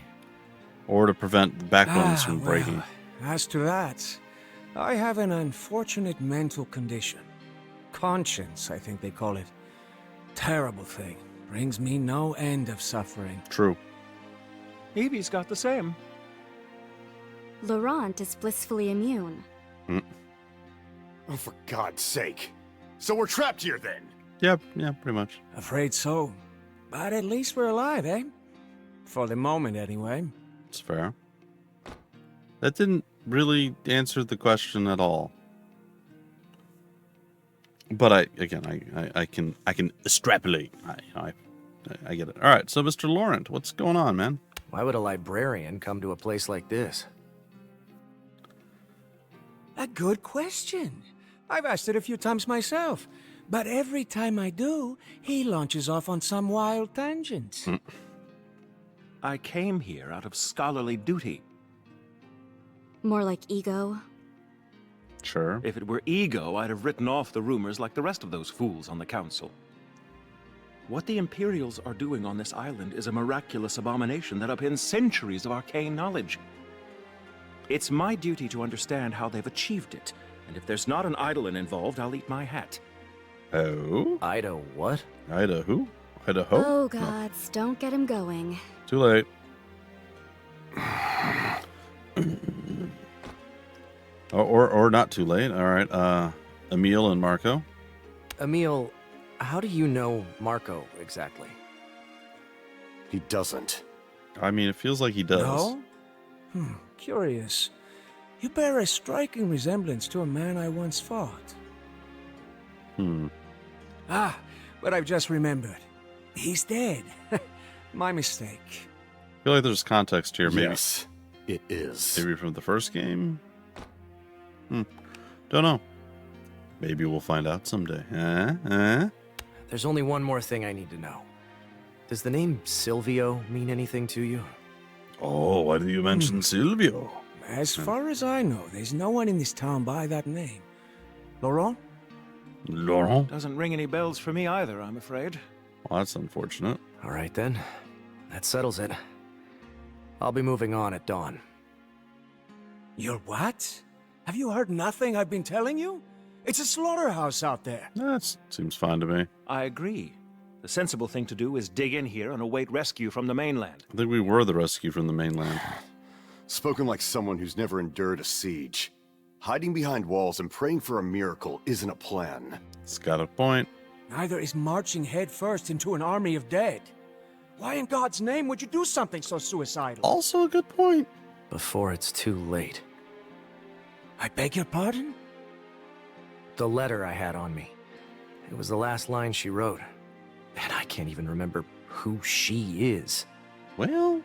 Or to prevent the backbones from breaking. As to that, I have an unfortunate mental condition. Conscience, I think they call it. Terrible thing. Brings me no end of suffering. True. Evie's got the same. Laurent is blissfully immune. Oh, for God's sake. So we're trapped here then? Yeah, pretty much. Afraid so. But at least we're alive, eh? For the moment, anyway. It's fair. That didn't really answer the question at all. But I can extrapolate. I get it. All right, so Mr. Laurent, what's going on, man? Why would a librarian come to a place like this? A good question. I've asked it a few times myself. But every time I do, he launches off on some wild tangent. I came here out of scholarly duty. More like ego. Sure. If it were ego, I'd have written off the rumors like the rest of those fools on the council. What the Imperials are doing on this island is a miraculous abomination that upends centuries of arcane knowledge. It's my duty to understand how they've achieved it, and if there's not an Eidolon involved, I'll eat my hat. Oh? Ida what? Ida who? Idaho? Oh, gods, don't get him going. Too late. or not too late. All right. Emil and Marco. Emil, how do you know Marco exactly? He doesn't. I mean, it feels like he does. No? Curious. You bear a striking resemblance to a man I once fought. Ah, but I've just remembered. He's dead. My mistake. I feel like there's context here. Maybe, Yes, it is. maybe from the first game. Don't know. Maybe we'll find out someday. There's only one more thing I need to know. Does the name Silvio mean anything to you? Oh, why do you mention Silvio? As far as I know, there's no one in this town by that name. Laurent? Laurent? Doesn't ring any bells for me either, I'm afraid. Well, that's unfortunate. All right then. That settles it. I'll be moving on at dawn. You're what? Have you heard nothing I've been telling you? It's a slaughterhouse out there. That seems fine to me. I agree. The sensible thing to do is dig in here and await rescue from the mainland. I think we were the rescue from the mainland. Spoken like someone who's never endured a siege. Hiding behind walls and praying for a miracle isn't a plan. It's got a point. Neither is marching headfirst into an army of dead. Why in God's name would you do something so suicidal? Also a good point. Before it's too late. I beg your pardon? The letter I had on me. It was the last line she wrote. And I can't even remember who she is. Well,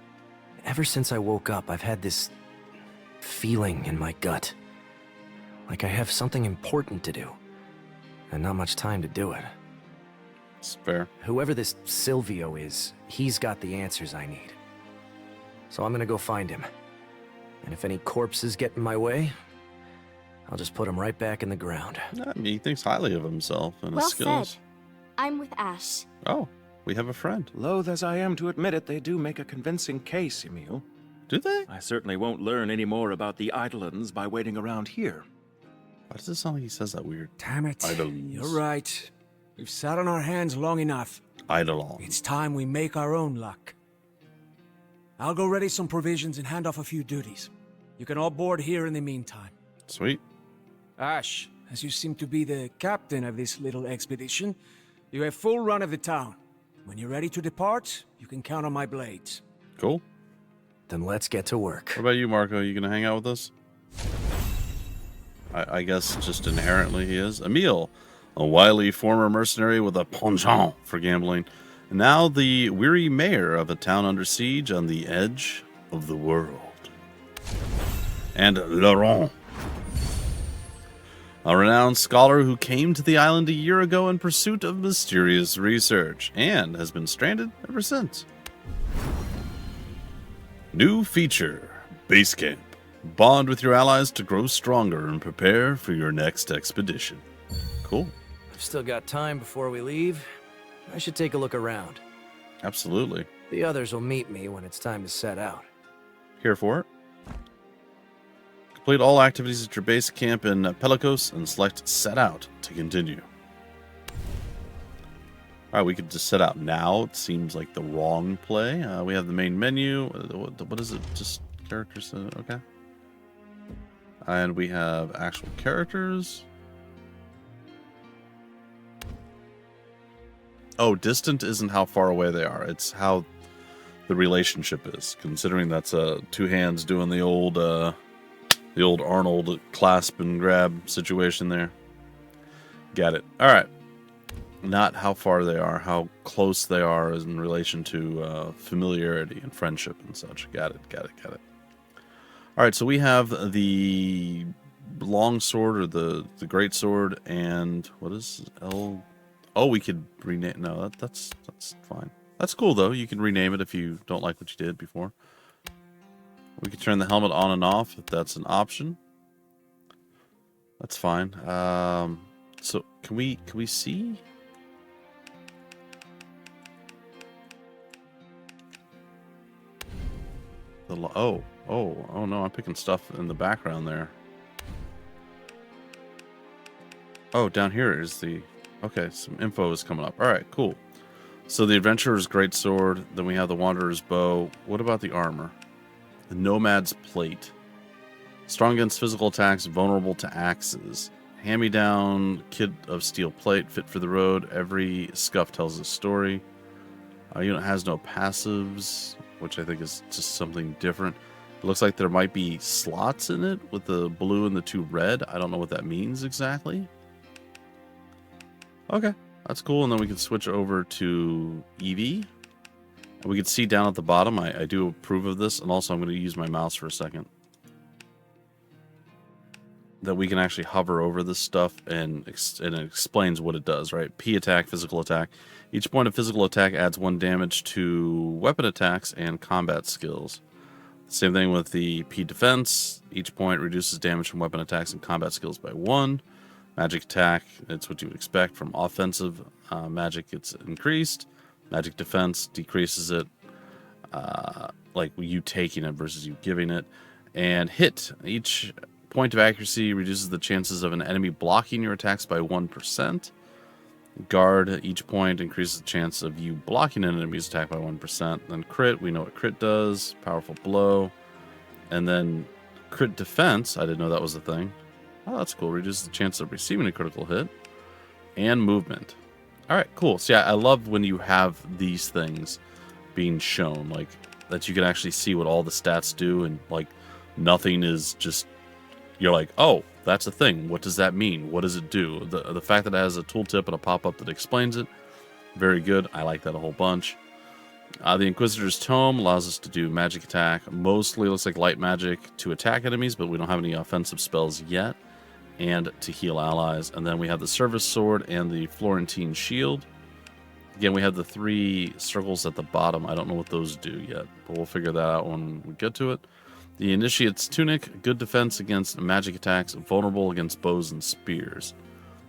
Ever since I woke up, I've had this feeling in my gut. Like I have something important to do. And not much time to do it. it's fair. Whoever this Silvio is, he's got the answers I need. So I'm gonna go find him. And if any corpses get in my way, I'll just put them right back in the ground. I mean, he thinks highly of himself and Well his skills. said. I'm with Ash. Oh, we have a friend. Loath as I am to admit it, they do make a convincing case, Emil. Do they? I certainly won't learn any more about the Eidolons by waiting around here. Why does it sound like he says that weird? Damn it. Eidolons. You're right. We've sat on our hands long enough. Eidolon. It's time we make our own luck. I'll go ready some provisions and hand off a few duties. You can all board here in the meantime. Sweet. Ash, as you seem to be the captain of this little expedition, you have full run of the town. When you're ready to depart, you can count on my blades. Cool. Then let's get to work. What about you, Marco? You gonna hang out with us? I guess just inherently he is. Emil, a wily former mercenary with a penchant for gambling, and now the weary mayor of a town under siege on the edge of the world. And Laurent, a renowned scholar who came to the island a year ago in pursuit of mysterious research, and has been stranded ever since. New feature, Base Camp. Bond with your allies to grow stronger and prepare for your next expedition. Cool. I've still got time before we leave. I should take a look around. Absolutely. The others will meet me when it's time to set out. Here for it. Complete all activities at your base camp in Pelicos and select Set Out to continue. Alright, we could just set out now. It seems like the wrong play. We have the main menu. What is it? Just characters? Okay. And we have actual characters. Oh, distant isn't how far away they are. It's how the relationship is. Considering that's two hands doing the old Arnold clasp and grab situation there. Got it. All right. Not how far they are, how close they are in relation to familiarity and friendship and such. Got it. All right, so we have the long sword or the great sword, and what is L? Oh, we could rename. No, that's fine. That's cool though. You can rename it if you don't like what you did before. We could turn the helmet on and off if that's an option. That's fine. So can we see? Oh no, I'm picking stuff in the background there. Oh, down here is the... Okay, some info is coming up. Alright, cool. So the Adventurer's Greatsword, then we have the Wanderer's Bow. What about the armor? The Nomad's Plate. Strong against physical attacks, vulnerable to axes. Hand-me-down kit of steel plate, fit for the road. Every scuff tells a story. Unit has no passives, which I think is just something different. It looks like there might be slots in it with the blue and the two red. I don't know what that means exactly. Okay, that's cool. And then we can switch over to Eevee. And we can see down at the bottom, I do approve of this. And also I'm going to use my mouse for a second. That we can actually hover over this stuff and it explains what it does, right? P attack, physical attack. Each point of physical attack adds 1 damage to weapon attacks and combat skills. Same thing with the P defense. Each point reduces damage from weapon attacks and combat skills by 1. Magic attack, it's what you would expect from offensive magic. It's increased. Magic defense decreases it, like you taking it versus you giving it. And hit, each point of accuracy reduces the chances of an enemy blocking your attacks by 1%. Guard, each point increases the chance of you blocking an enemy's attack by 1%. Then crit, we know what crit does. Powerful blow. And then crit defense, I didn't know that was a thing. Oh, that's cool. Reduces the chance of receiving a critical hit. And movement. Alright, cool. So yeah, I love when you have these things being shown. Like, that you can actually see what all the stats do. And, like, nothing is just... You're like, oh, that's a thing. What does that mean? What does it do? The fact that it has a tooltip and a pop-up that explains it, very good. I like that a whole bunch. The Inquisitor's Tome allows us to do magic attack. Mostly looks like light magic to attack enemies, but we don't have any offensive spells yet. And to heal allies. And then we have the Service Sword and the Florentine Shield. Again, we have the 3 circles at the bottom. I don't know what those do yet, but we'll figure that out when we get to it. The Initiate's Tunic, good defense against magic attacks, vulnerable against bows and spears.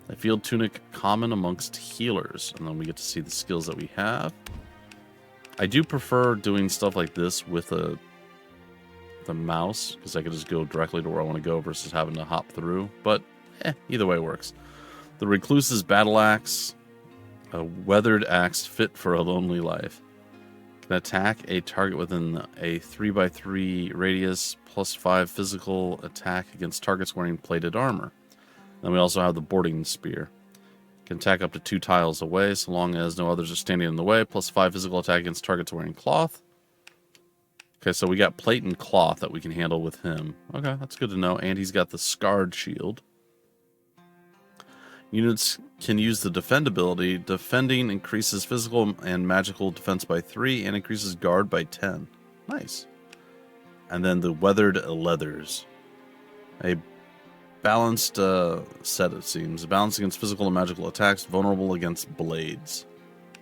The Field Tunic, common amongst healers. And then we get to see the skills that we have. I do prefer doing stuff like this with the mouse, because I can just go directly to where I want to go versus having to hop through. But, either way works. The Recluse's Battle Axe, a weathered axe fit for a lonely life. Can attack a target within a 3x3 radius, +5 physical attack against targets wearing plated armor. Then we also have the Boarding Spear. Can attack up to 2 tiles away, so long as no others are standing in the way, +5 physical attack against targets wearing cloth. Okay, so we got plate and cloth that we can handle with him. Okay, that's good to know. And he's got the Scarred Shield. Units can use the Defend ability. Defending increases physical and magical defense by 3 and increases guard by 10. Nice. And then the Weathered Leathers. A balanced set, it seems. Balanced against physical and magical attacks. Vulnerable against blades.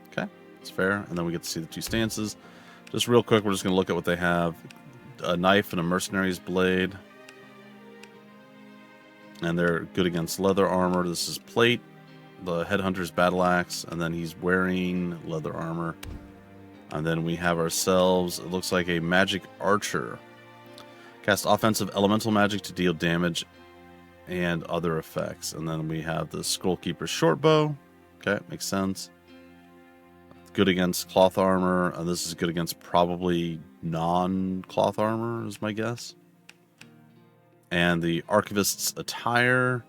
Okay, that's fair. And then we get to see the 2 stances. Just real quick, we're just going to look at what they have. A knife and a mercenary's blade. And they're good against leather armor. This is plate. the headhunter's battle axe, and then he's wearing leather armor. And then we have ourselves, it looks like a magic archer. Cast offensive elemental magic to deal damage and other effects. And then we have the Skullkeeper's short bow. Okay, makes sense. Good against cloth armor. This is good against probably non-cloth armor, is my guess. And the Archivist's attire,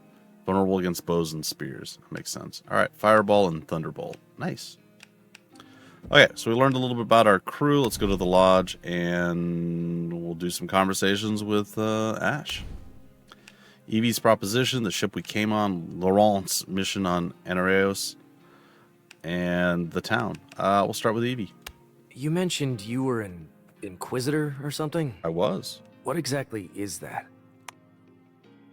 vulnerable against bows and spears. That makes sense. All right, Fireball and Thunderbolt. Nice. Okay, so we learned a little bit about our crew. Let's go to the lodge, and we'll do some conversations with Ash. Evie's proposition, the ship we came on, Laurent's mission on Anareos, and the town. We'll start with Evie. You mentioned you were an Inquisitor or something? I was. What exactly is that?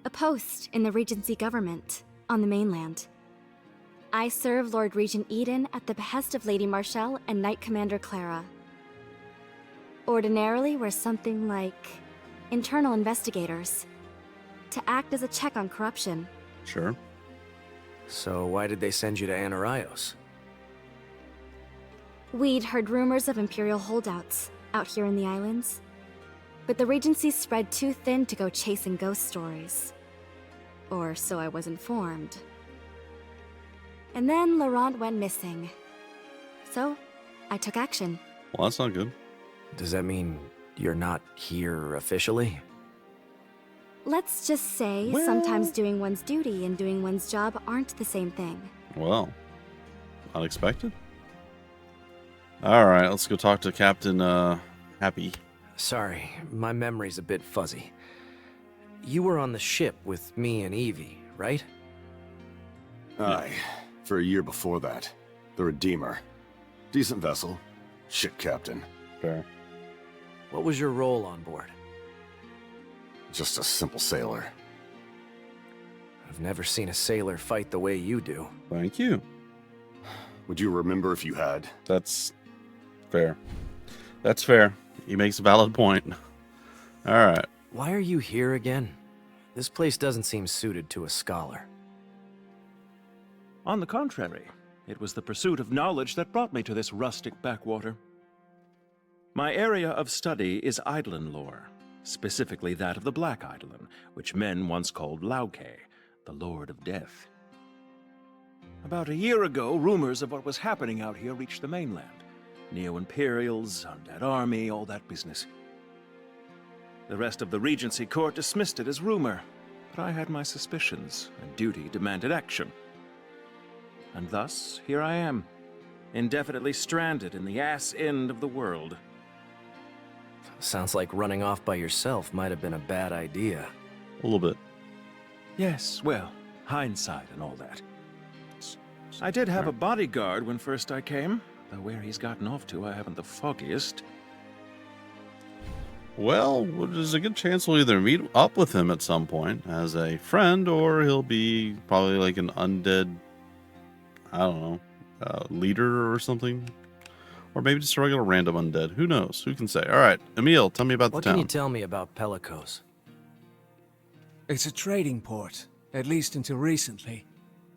A post in the Regency government on the mainland. I serve Lord Regent Eden at the behest of Lady Marshall and Knight Commander Clara. Ordinarily, we're something like internal investigators, to act as a check on corruption. Sure. So why did they send you to Anaraios? We'd heard rumors of Imperial holdouts out here in the islands, but the Regency spread too thin to go chasing ghost stories. Or so I was informed. And then Laurent went missing. So, I took action. Well, that's not good. Does that mean you're not here officially? Let's just say sometimes doing one's duty and doing one's job aren't the same thing. Well, unexpected. All right, let's go talk to Captain Happy. Sorry, my memory's a bit fuzzy. You were on the ship with me and Evie, right? Aye. For a year before that. The Redeemer. Decent vessel. Shit captain. Fair. What was your role on board? Just a simple sailor. I've never seen a sailor fight the way you do. Thank you. Would you remember if you had? That's fair. That's fair. He makes a valid point. All right. Why are you here again? This place doesn't seem suited to a scholar. On the contrary, it was the pursuit of knowledge that brought me to this rustic backwater. My area of study is Eidolon lore, specifically that of the Black Eidolon, which men once called Lauke, the Lord of Death. About a year ago, rumors of what was happening out here reached the mainland. Neo-Imperials, undead army, all that business. The rest of the Regency Court dismissed it as rumor, but I had my suspicions, and duty demanded action. And thus, here I am, indefinitely stranded in the ass end of the world. Sounds like running off by yourself might have been a bad idea. A little bit. Yes, well, hindsight and all that. I did have a bodyguard when first I came, though where he's gotten off to I haven't the foggiest. Well, there's a good chance we'll either meet up with him at some point as a friend, or he'll be probably like an undead, I don't know, leader or something. Or maybe just a regular random undead. Who knows? Who can say? All right, Emil, tell me about the town. What can you tell me about Pelicos? It's a trading port, at least until recently.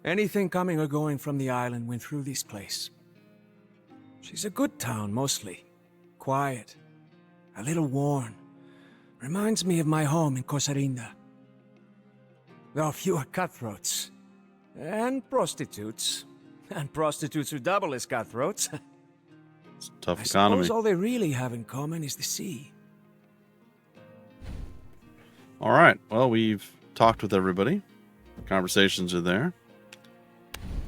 Anything coming or going from the island went through this place. She's a good town, mostly. Quiet. A little worn. Reminds me of my home in Cosarinda. There are fewer cutthroats. And prostitutes. And prostitutes who double as cutthroats. It's a tough I economy. suppose all they really have in common is the sea. All right. Well, we've talked with everybody. Conversations are there.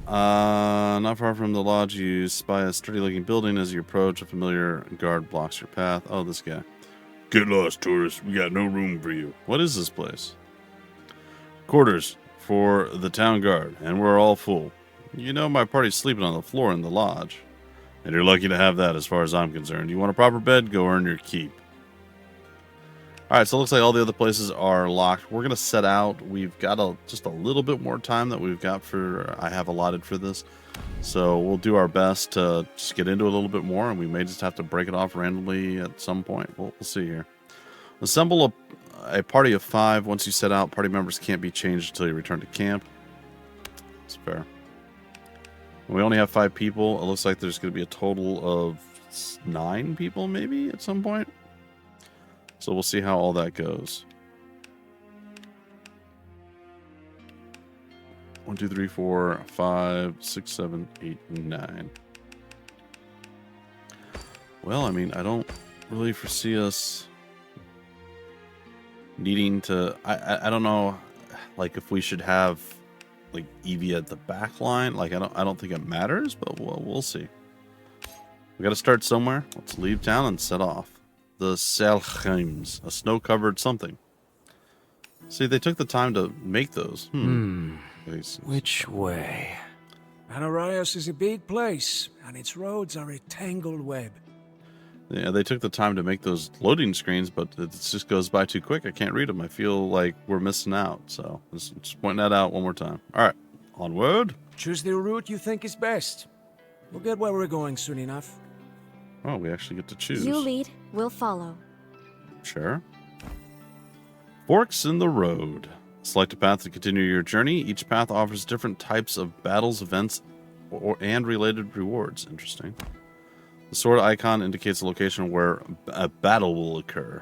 Not far from the lodge, you spy a sturdy-looking building. As you approach, a familiar guard blocks your path. Oh, this guy. Get lost, tourist. We got no room for you. What is this place? Quarters for the town guard, and we're all full. You know my party's sleeping on the floor in the lodge. And you're lucky to have that as far as I'm concerned. You want a proper bed? Go earn your keep. Alright, so it looks like all the other places are locked. We're going to set out. We've got just a little bit more time that we've got I have allotted for this. So we'll do our best to just get into it a little bit more, and we may just have to break it off randomly at some point. We'll see here. Assemble a party of 5. Once you set out, party members can't be changed until you return to camp. That's fair. We only have 5 people. It looks like there's going to be a total of 9 people, maybe, at some point. So we'll see how all that goes. 1, 2, 3, 4, 5, 6, 7, 8, 9. Well, I mean, I don't really foresee us needing to. I don't know, like, if we should have like Evie at the back line. Like, I don't think it matters, but we'll see. We got to start somewhere. Let's leave town and set off. The Selchheims, a snow-covered something. See, they took the time to make those. Which way? Anarios is a big place, and its roads are a tangled web. Yeah, they took the time to make those loading screens, but it just goes by too quick. I can't read them. I feel like we're missing out. So just pointing that out one more time. All right, onward. Choose the route you think is best. We'll get where we're going soon enough. Oh, we actually get to choose. You lead, we'll follow. Sure. Forks in the road. Select a path to continue your journey. Each path offers different types of battles, events, and related rewards. Interesting. The sword icon indicates the location where a battle will occur.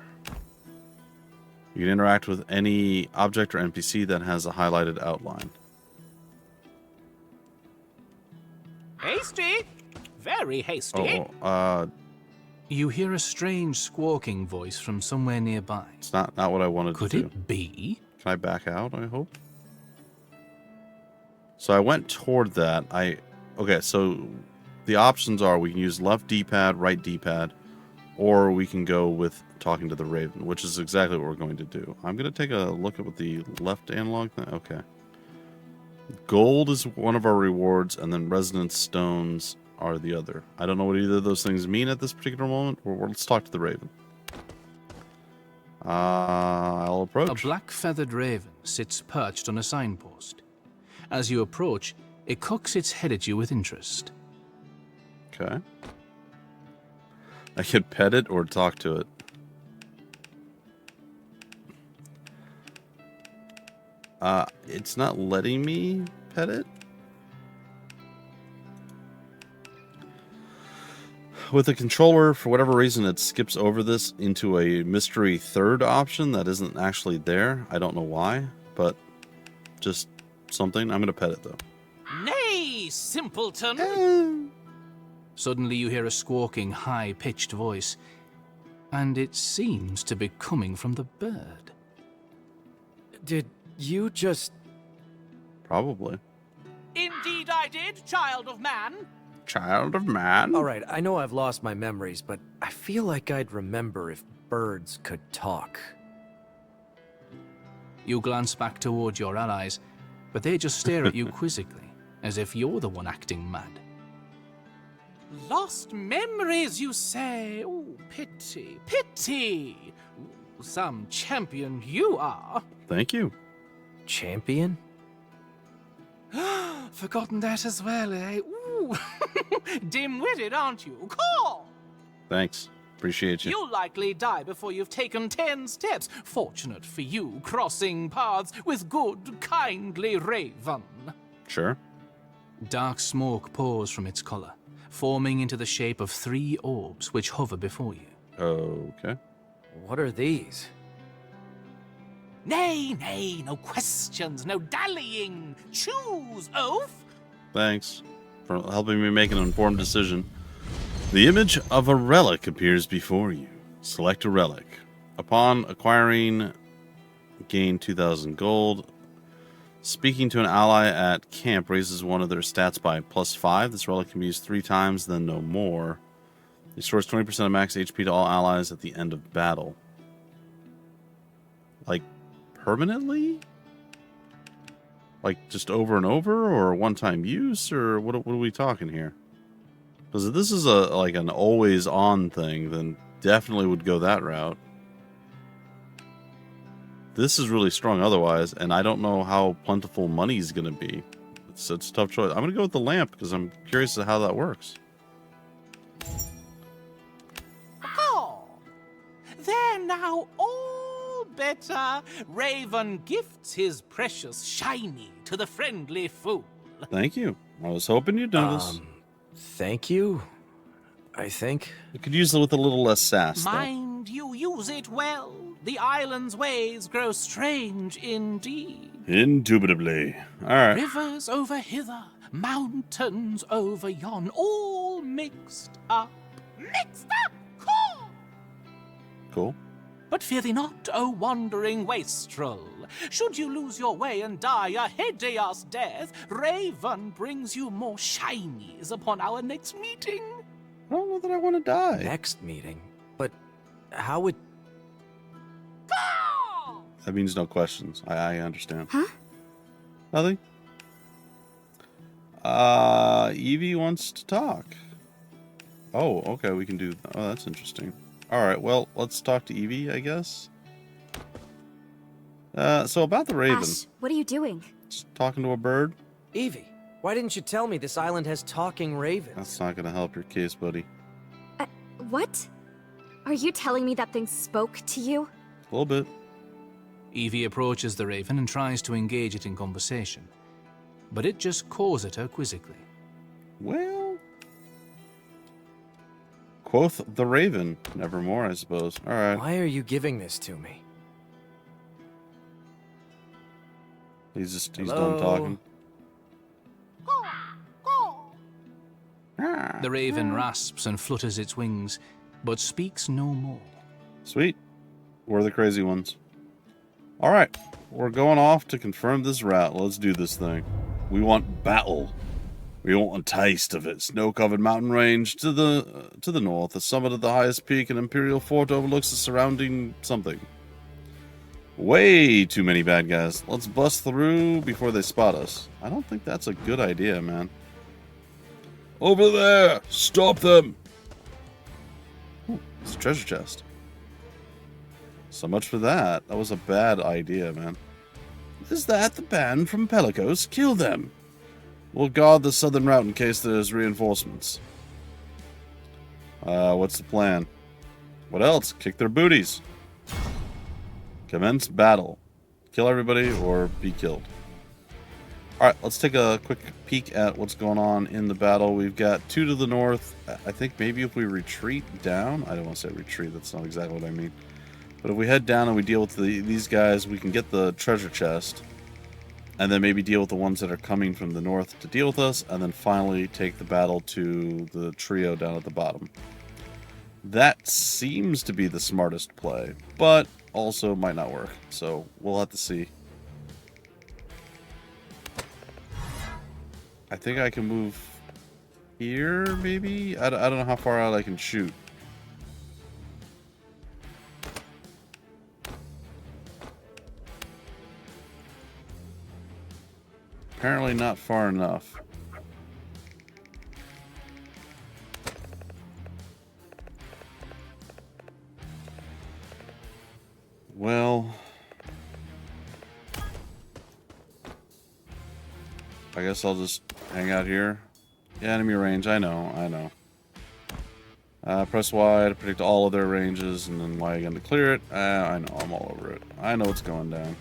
You can interact with any object or NPC that has a highlighted outline. Hasty! Very hasty. You hear a strange squawking voice from somewhere nearby. It's not what I wanted to do. Could it be? Can I back out, I hope? So I went toward that. Okay, so the options are we can use left D-pad, right D-pad, or we can go with talking to the Raven, which is exactly what we're going to do. I'm going to take a look at what the left analog thing. Okay. Gold is one of our rewards, and then resonance stones are the other. I don't know what either of those things mean at this particular moment. Let's talk to the Raven. I'll approach. A black feathered raven sits perched on a signpost. As you approach, it cocks its head at you with interest. Okay. I can pet it or talk to it. It's not letting me pet it. With the controller, for whatever reason, it skips over this into a mystery third option that isn't actually there. I don't know why, but just something. I'm going to pet it, though. Nay, simpleton! Suddenly you hear a squawking, high-pitched voice, and it seems to be coming from the bird. Did you just... Probably. Indeed I did, child of man. Child of man? Alright, I know I've lost my memories, but I feel like I'd remember if birds could talk. You glance back toward your allies, but they just stare at you quizzically, as if you're the one acting mad. Lost memories, you say? Oh, pity, pity. Ooh, some champion you are. Thank you. Champion? Forgotten that as well, eh? Ooh, dim-witted, aren't you? Call! Thanks. Appreciate you. You'll likely die before you've taken 10 steps. Fortunate for you, crossing paths with good, kindly Raven. Sure. Dark smoke pours from its collar, forming into the shape of 3 orbs which hover before you. Okay. What are these? Nay, nay, no questions, no dallying. Choose, oaf! Thanks for helping me make an informed decision. The image of a relic appears before you. Select a relic. Upon acquiring, gain 2,000 gold. Speaking to an ally at camp raises one of their stats by +5. This relic can be used 3 times, then no more. It restores 20% of max HP to all allies at the end of battle. Like, permanently? Like, just over and over, or one-time use, or what are we talking here? Because if this is like an always-on thing, then definitely would go that route. This is really strong otherwise, and I don't know how plentiful money is going to be. It's a tough choice. I'm going to go with the lamp, because I'm curious to how that works. Oh, they're now all better. Raven gifts his precious shiny to the friendly fool. Thank you. I was hoping you'd notice. Thank you, I think. You could use it with a little less sass, though. Mind you use it well. The island's ways grow strange indeed. Indubitably. All right. Rivers over hither, mountains over yon, all mixed up. Mixed up! Cool! Cool. But fear thee not, O wandering wastrel. Should you lose your way and die a hideous death, Raven brings you more shinies upon our next meeting. I don't know that I want to die. Next meeting? But how would... Go! That means no questions. I understand. Huh? Nothing? Evie wants to talk. Oh, okay, we can do... Oh, that's interesting. Alright, well, let's talk to Evie, I guess. So about the Raven. Ash, what are you doing? Just talking to a bird? Evie, why didn't you tell me this island has talking ravens? That's not gonna help your case, buddy. What? Are you telling me that thing spoke to you? A little bit. Evie approaches the raven and tries to engage it in conversation, but it just caws at her quizzically. Well... Quoth the Raven. Nevermore, I suppose. Alright. Why are you giving this to me? He's Hello? done talking. The raven rasps and flutters its wings, but speaks no more. Sweet. We're the crazy ones. Alright. We're going off to confirm this route. Let's do this thing. We want battle. We want a taste of it. Snow-covered mountain range to the north. The summit of the highest peak and Imperial Fort overlooks the surrounding something. Way too many bad guys. Let's bust through before they spot us. I don't think that's a good idea, man. Over there! Stop them! Ooh, it's a treasure chest. So much for that. That was a bad idea, man. Is that the band from Pelicos? Kill them! We'll guard the southern route in case there's reinforcements. What's the plan? What else? Kick their booties. Commence battle. Kill everybody or be killed. Alright, let's take a quick peek at what's going on in the battle. We've got 2 to the north. I think maybe if we retreat down... I don't want to say retreat, that's not exactly what I mean. But if we head down and we deal with these guys, we can get the treasure chest. And then maybe deal with the ones that are coming from the north to deal with us. And then finally take the battle to the trio down at the bottom. That seems to be the smartest play. But also might not work. So we'll have to see. I think I can move here, maybe? I don't know how far out I can shoot. Apparently not far enough. Well... I guess I'll just hang out here. Yeah, enemy range, I know. Press Y to predict all of their ranges, and then Y again to clear it. I know, I'm all over it. I know what's going down.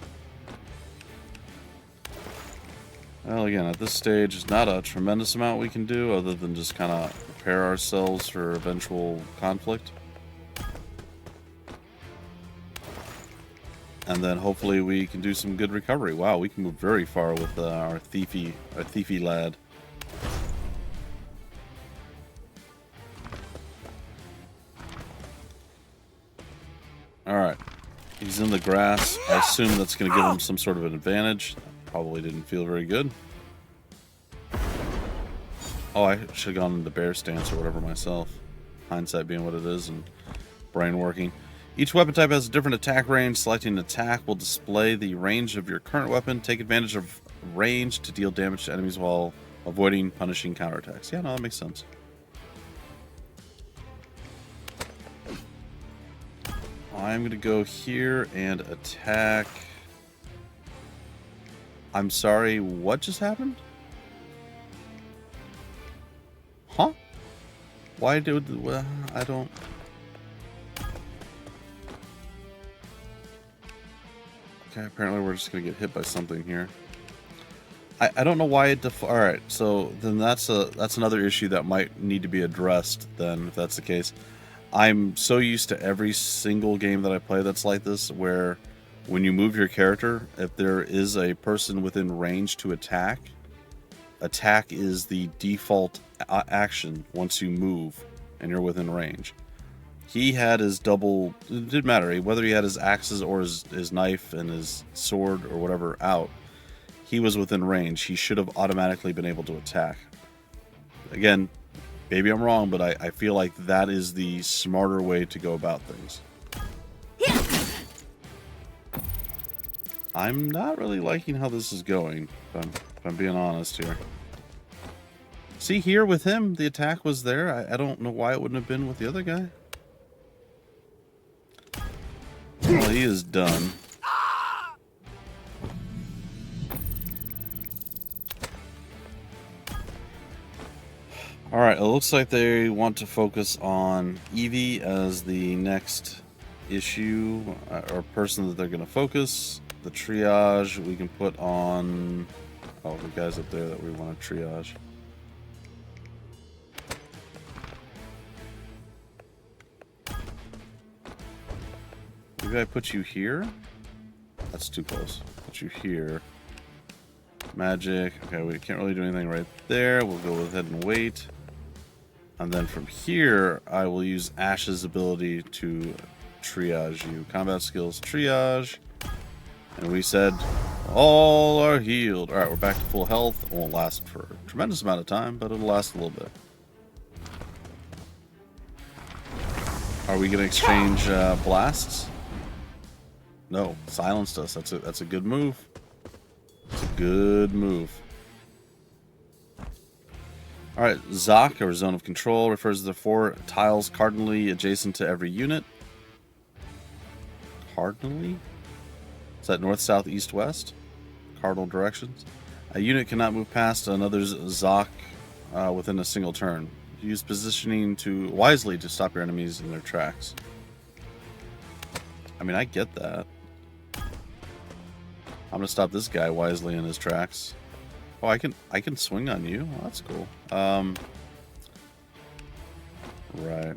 Well, again, at this stage, there's not a tremendous amount we can do, other than just kind of prepare ourselves for eventual conflict. And then hopefully we can do some good recovery. Wow, we can move very far with our thiefy lad. Alright. He's in the grass. I assume that's going to give him some sort of an advantage. Probably didn't feel very good. Oh, I should have gone into bear stance or whatever myself. Hindsight being what it is and brain working. Each weapon type has a different attack range. Selecting an attack will display the range of your current weapon. Take advantage of range to deal damage to enemies while avoiding punishing counterattacks. Yeah, no, that makes sense. I'm going to go here and attack. I'm sorry, what just happened? Huh? Why did... Well, I don't... Okay, apparently we're just going to get hit by something here. I don't know why it all right, so then that's another issue that might need to be addressed then, if that's the case. I'm so used to every single game that I play that's like this, where when you move your character, if there is a person within range to attack is the default action once you move and you're within range. He had his double, it didn't matter whether he had his axes or his knife and his sword or whatever out. He was within range. He should have automatically been able to attack. Again, maybe I'm wrong, but I feel like that is the smarter way to go about things. I'm not really liking how this is going, if I'm being honest here. See, here with him, the attack was there. I don't know why it wouldn't have been with the other guy. Well, he is done. Alright, it looks like they want to focus on Evie as the next issue, or person that they're going to focus. The triage we can put on... Oh, the guys up there that we want to triage. Maybe I put you here? That's too close. Put you here. Magic. Okay, we can't really do anything right there. We'll go ahead and wait. And then from here, I will use Ash's ability to triage you. Combat skills, triage. And we said, all are healed. Alright, we're back to full health. It won't last for a tremendous amount of time, but it'll last a little bit. Are we going to exchange blasts? No, silenced us. That's a good move. It's a good move. Alright, Zoc, or Zone of Control, refers to the 4 tiles cardinally adjacent to every unit. Cardinally? Is that north, south, east, west? Cardinal directions. A unit cannot move past another's Zoc within a single turn. Use positioning wisely to stop your enemies in their tracks. I mean, I get that. I'm gonna stop this guy wisely in his tracks. Oh, I can swing on you. Oh, that's cool. Right.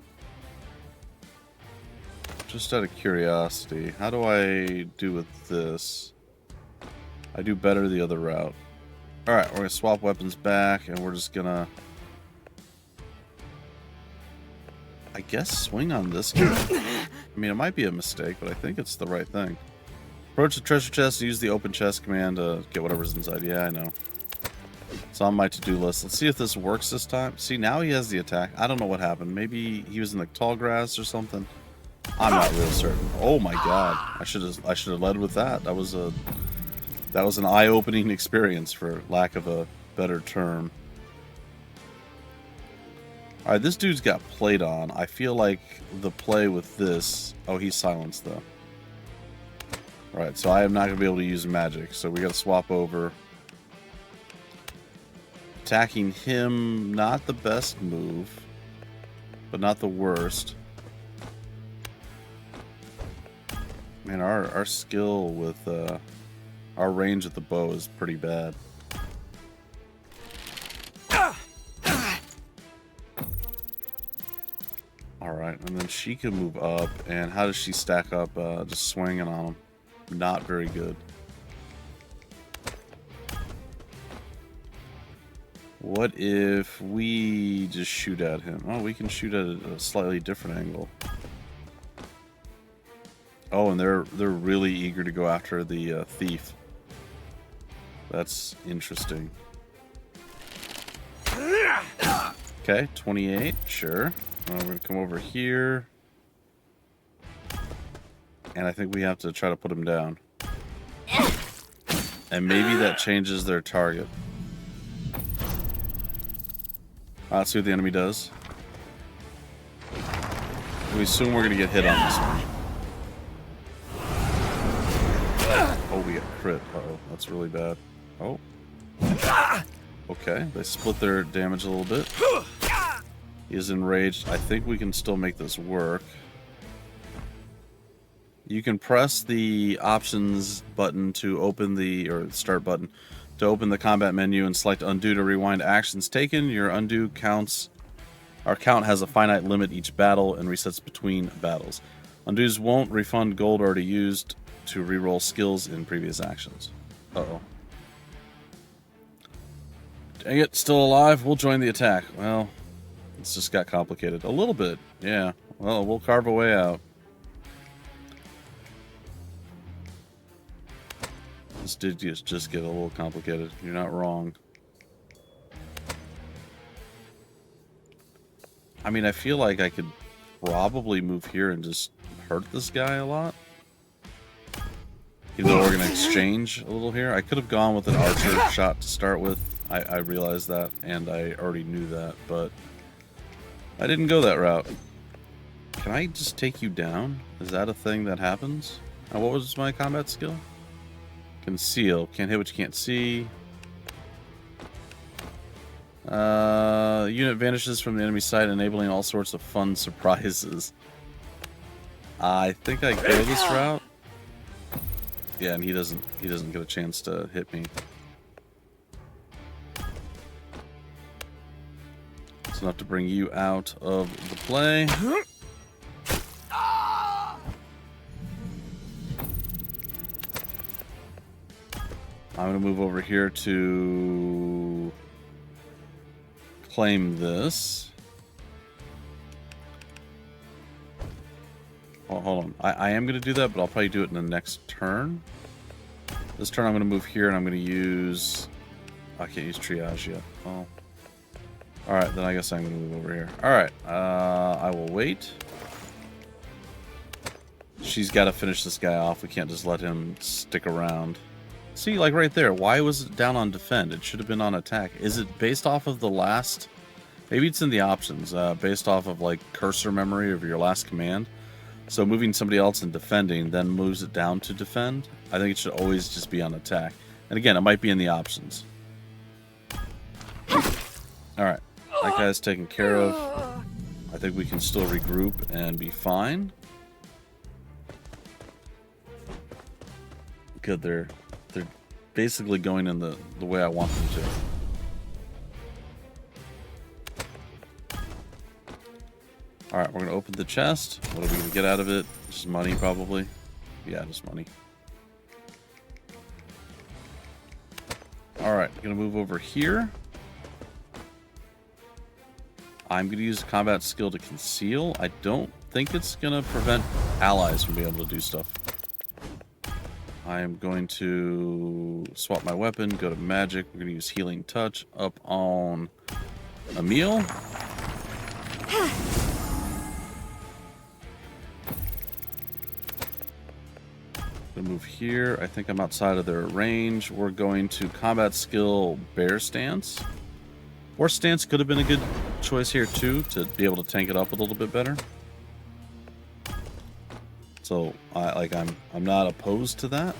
Just out of curiosity, how do I do with this? I do better the other route. Alright, we're gonna swap weapons back, and we're just gonna... I guess swing on this guy. I mean, it might be a mistake, but I think it's the right thing. Approach the treasure chest and use the open chest command to get whatever's inside. Yeah, I know. It's on my to-do list. Let's see if this works this time. See, now he has the attack. I don't know what happened. Maybe he was in the tall grass or something. I'm not real certain. Oh my god. I should have led with that. That was an eye-opening experience, for lack of a better term. Alright, this dude's got played on. I feel like the play with this... Oh, he's silenced though. Alright, so I am not going to be able to use magic, so we got to swap over. Attacking him, not the best move, but not the worst. Man, our skill with our range at the bow is pretty bad. Alright, and then she can move up, and how does she stack up just swinging on him? Not very good. What if we just shoot at him? Oh, we can shoot at a slightly different angle. Oh, and they're really eager to go after the thief. That's interesting. Okay, 28, sure. We're gonna come over here. And I think we have to try to put him down. And maybe that changes their target. Let's see what the enemy does. We assume we're going to get hit on this one. Oh, we got crit. Uh-oh, that's really bad. Oh. Okay, they split their damage a little bit. He is enraged. I think we can still make this work. You can press the options button to open the, or start button, To open the combat menu and select undo to rewind actions taken, your undo count has a finite limit each battle and resets between battles. Undos won't refund gold already used to reroll skills in previous actions. Uh-oh. Dang it, still alive? We'll join the attack. Well, it's just got complicated. A little bit, yeah. Well, we'll carve a way out. This did just get a little complicated. You're not wrong. I mean, I feel like I could probably move here and just hurt this guy a lot. Even though we're going to exchange a little here. I could have gone with an archer shot to start with. I realized that, and I already knew that, but I didn't go that route. Can I just take you down? Is that a thing that happens? Now, what was my combat skill? Conceal. Can't hit what you can't see. Unit vanishes from the enemy side, enabling all sorts of fun surprises. I think I go this route. Yeah, and he doesn't get a chance to hit me. It's enough to bring you out of the play. I'm going to move over here to claim this. Oh, hold on. I am going to do that, but I'll probably do it in the next turn. This turn I'm going to move here, and I'm going to use... I can't use triage yet. Oh. Alright, then I guess I'm going to move over here. Alright, I will wait. She's got to finish this guy off. We can't just let him stick around. See, like right there, why was it down on defend? It should have been on attack. Is it based off of the last... Maybe it's in the options, based off of like cursor memory of your last command. So moving somebody else and defending then moves it down to defend. I think it should always just be on attack. And again, it might be in the options. Alright, that guy's taken care of. I think we can still regroup and be fine. Good, they're basically going in the way I want them to. Alright, we're going to open the chest. What are we going to get out of it? Just money, probably. Yeah, just money. Alright, going to move over here. I'm going to use combat skill to conceal. I don't think it's going to prevent allies from being able to do stuff. I am going to swap my weapon, go to magic. We're going to use healing touch up on Emil. Gonna move here. I think I'm outside of their range. We're going to combat skill bear stance. Horse stance could have been a good choice here too, to be able to tank it up a little bit better. So I'm not opposed to that.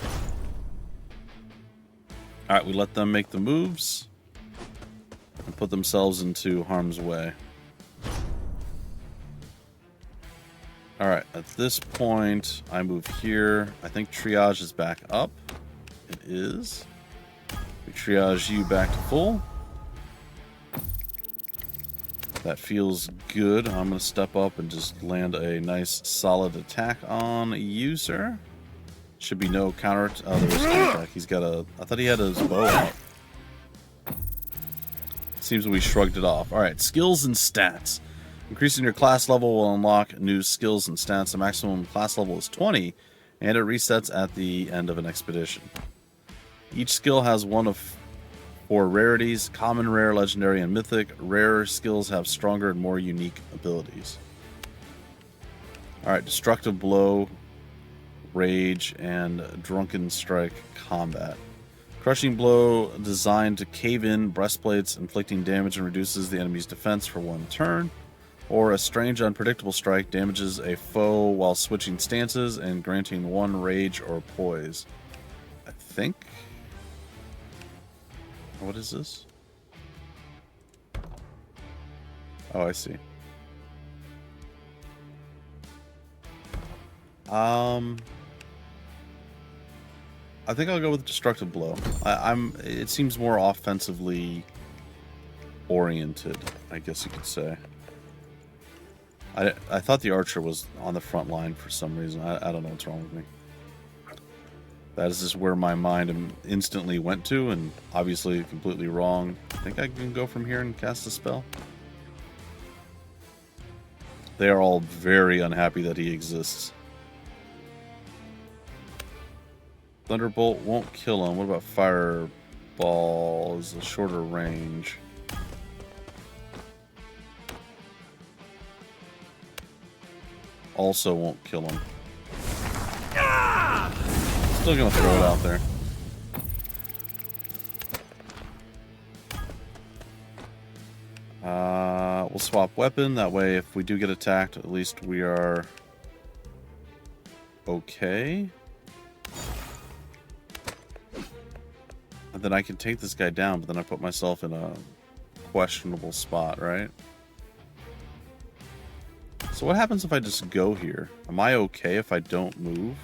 All right, we let them make the moves and put themselves into harm's way. All right, at this point, I move here. I think triage is back up. It is. We triage you back to full. That feels good. I'm going to step up and just land a nice solid attack on you, sir. Should be no counter. Oh, there is counter attack. He's got a... I thought he had his bow out. Seems we shrugged it off. Alright, skills and stats. Increasing your class level will unlock new skills and stats. The maximum class level is 20, and it resets at the end of an expedition. Each skill has one of 4 rarities: common, rare, legendary, and mythic. Rarer skills have stronger and more unique abilities. Alright, destructive blow, rage, and drunken strike combat. Crushing blow, designed to cave in breastplates, inflicting damage and reduces the enemy's defense for 1 turn. Or a strange unpredictable strike, damages a foe while switching stances and granting 1 rage or poise. I think... What is this? Oh, I see. I think I'll go with Destructive Blow. It seems more offensively oriented, I guess you could say. I thought the Archer was on the front line for some reason. I don't know what's wrong with me. That is just where my mind instantly went to, and obviously completely wrong. I think I can go from here and cast a spell. They are all very unhappy that he exists. Thunderbolt won't kill him. What about Fireball? Is a shorter range. Also won't kill him. Still gonna throw it out there. We'll swap weapon. That way, if we do get attacked, at least we are okay. And then I can take this guy down, but then I put myself in a questionable spot, right? So what happens if I just go here? Am I okay if I don't move?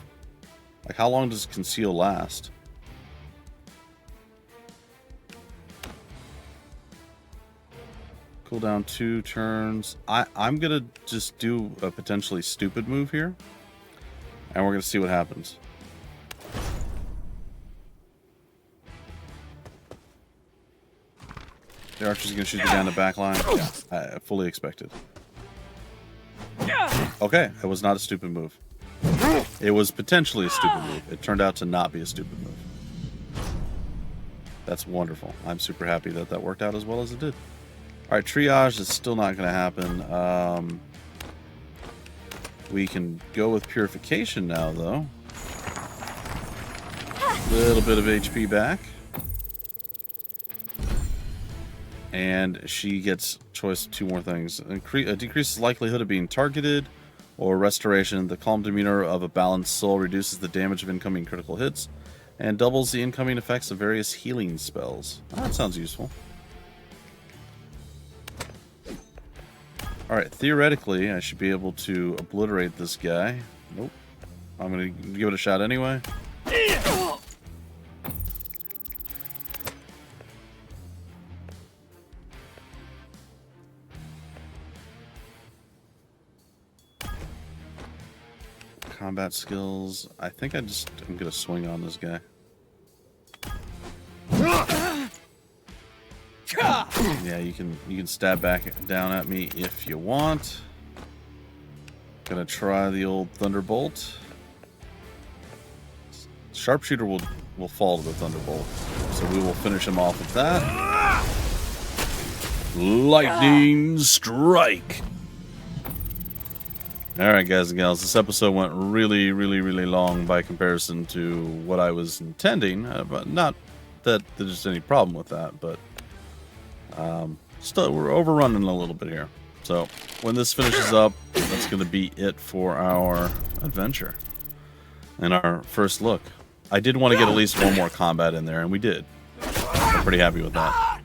Like, how long does Conceal last? Cooldown 2 turns. I'm gonna just do a potentially stupid move here. And we're gonna see what happens. The Archer's gonna shoot me down the back line. Yeah, I fully expected. Okay, it was not a stupid move. It was potentially a stupid move. It turned out to not be a stupid move. That's wonderful. I'm super happy that that worked out as well as it did. Alright, triage is still not going to happen. We can go with purification now, though. A little bit of HP back. And she gets choice of 2 more things. Decreases likelihood of being targeted, or restoration. The calm demeanor of a balanced soul reduces the damage of incoming critical hits, and doubles the incoming effects of various healing spells. Oh, that sounds useful. Alright, theoretically, I should be able to obliterate this guy. Nope. I'm going to give it a shot anyway. Combat skills. I think I'm going to swing on this guy. Yeah, you can stab back down at me if you want. Gonna try the old Thunderbolt. Sharpshooter will fall to the Thunderbolt, so we will finish him off with that. Lightning strike. All right, guys and gals, this episode went really, really, really long by comparison to what I was intending. But not that there's any problem with that, but still, we're overrunning a little bit here. So when this finishes up, that's going to be it for our adventure and our first look. I did want to get at least one more combat in there, and we did. I'm pretty happy with that.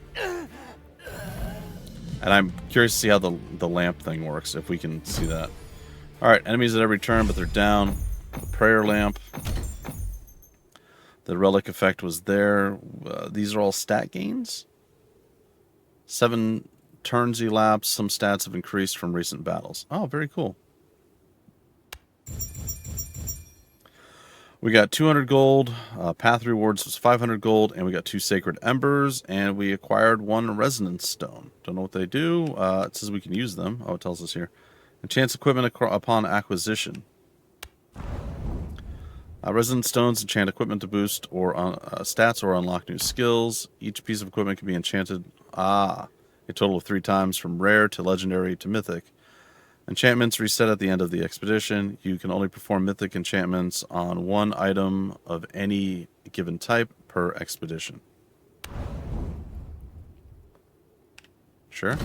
And I'm curious to see how the lamp thing works, if we can see that. Alright, enemies at every turn, but they're down. The prayer lamp. The relic effect was there. These are all stat gains. 7 turns elapsed. Some stats have increased from recent battles. Oh, very cool. We got 200 gold. Path rewards was 500 gold. And we got 2 sacred embers. And we acquired 1 resonance stone. Don't know what they do. It says we can use them. Oh, it tells us here. Enchants equipment upon acquisition. Resonance stones enchant equipment to boost or stats or unlock new skills. Each piece of equipment can be enchanted a total of 3 times from rare to legendary to mythic. Enchantments reset at the end of the expedition. You can only perform mythic enchantments on 1 item of any given type per expedition. Sure.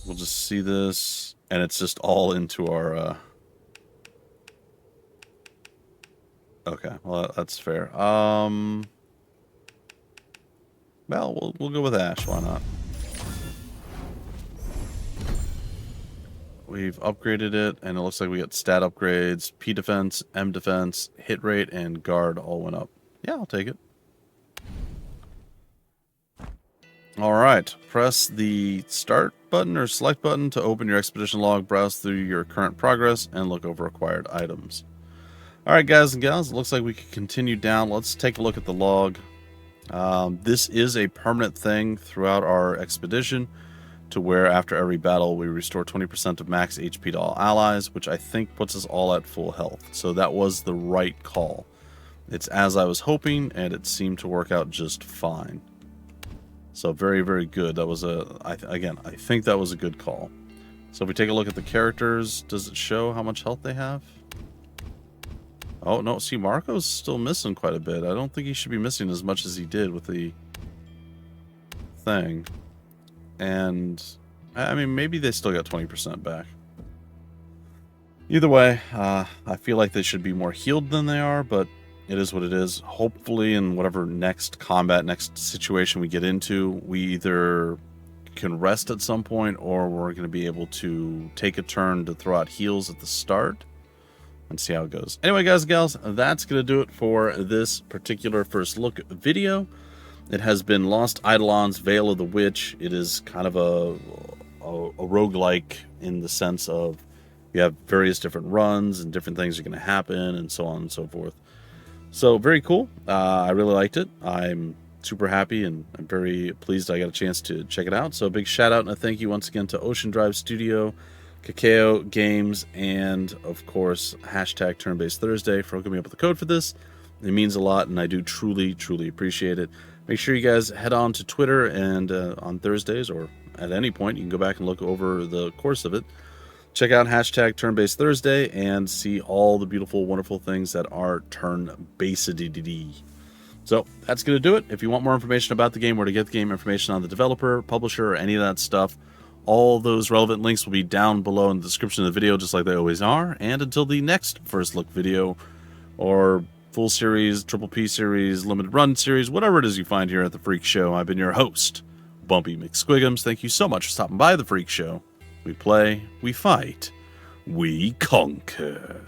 We'll just see this, and it's just all into our, Okay, well, that's fair. Well, we'll go with Ash, why not? we've upgraded it, and it looks like we got stat upgrades, P defense, M defense, hit rate, and guard all went up. Yeah, I'll take it. Alright, press the start button or select button to open your expedition log, browse through your current progress, and look over acquired items. Alright guys and gals, it looks like we can continue down. Let's take a look at the log. This is a permanent thing throughout our expedition, to where after every battle we restore 20% of max HP to all allies, which I think puts us all at full health. So that was the right call. It's as I was hoping, and it seemed to work out just fine. So very, very good. That was I think that was a good call. So if we take a look at the characters, does it show how much health they have? Oh, no. See, Marco's still missing quite a bit. I don't think he should be missing as much as he did with the thing. And, I mean, maybe they still got 20% back. Either way, I feel like they should be more healed than they are, but it is what it is. Hopefully in whatever next combat, next situation we get into, we either can rest at some point, or we're going to be able to take a turn to throw out heals at the start and see how it goes. Anyway, guys and gals, that's going to do it for this particular first look video. It has been Lost Eidolons, Veil of the Witch. It is kind of a roguelike in the sense of you have various different runs and different things are going to happen and so on and so forth. So very cool. I really liked it. I'm super happy and I'm very pleased I got a chance to check it out. So a big shout out and a thank you once again to Ocean Drive Studio, Kakao Games, and of course hashtag Turn-Based Thursday for hooking me up with the code for this. It means a lot and I do truly, truly appreciate it. Make sure you guys head on to Twitter, and on Thursdays or at any point you can go back and look over the course of it. Check out hashtag Turn-Based Thursday and see all the beautiful, wonderful things that are turn-based. So that's going to do it. If you want more information about the game, where to get the game, information on the developer, publisher, or any of that stuff, all those relevant links will be down below in the description of the video, just like they always are. And until the next first look video, or full series, triple P series, limited run series, whatever it is you find here at The Freak Show, I've been your host, Bumpy McSquigums. Thank you so much for stopping by The Freak Show. We play, we fight, we conquer.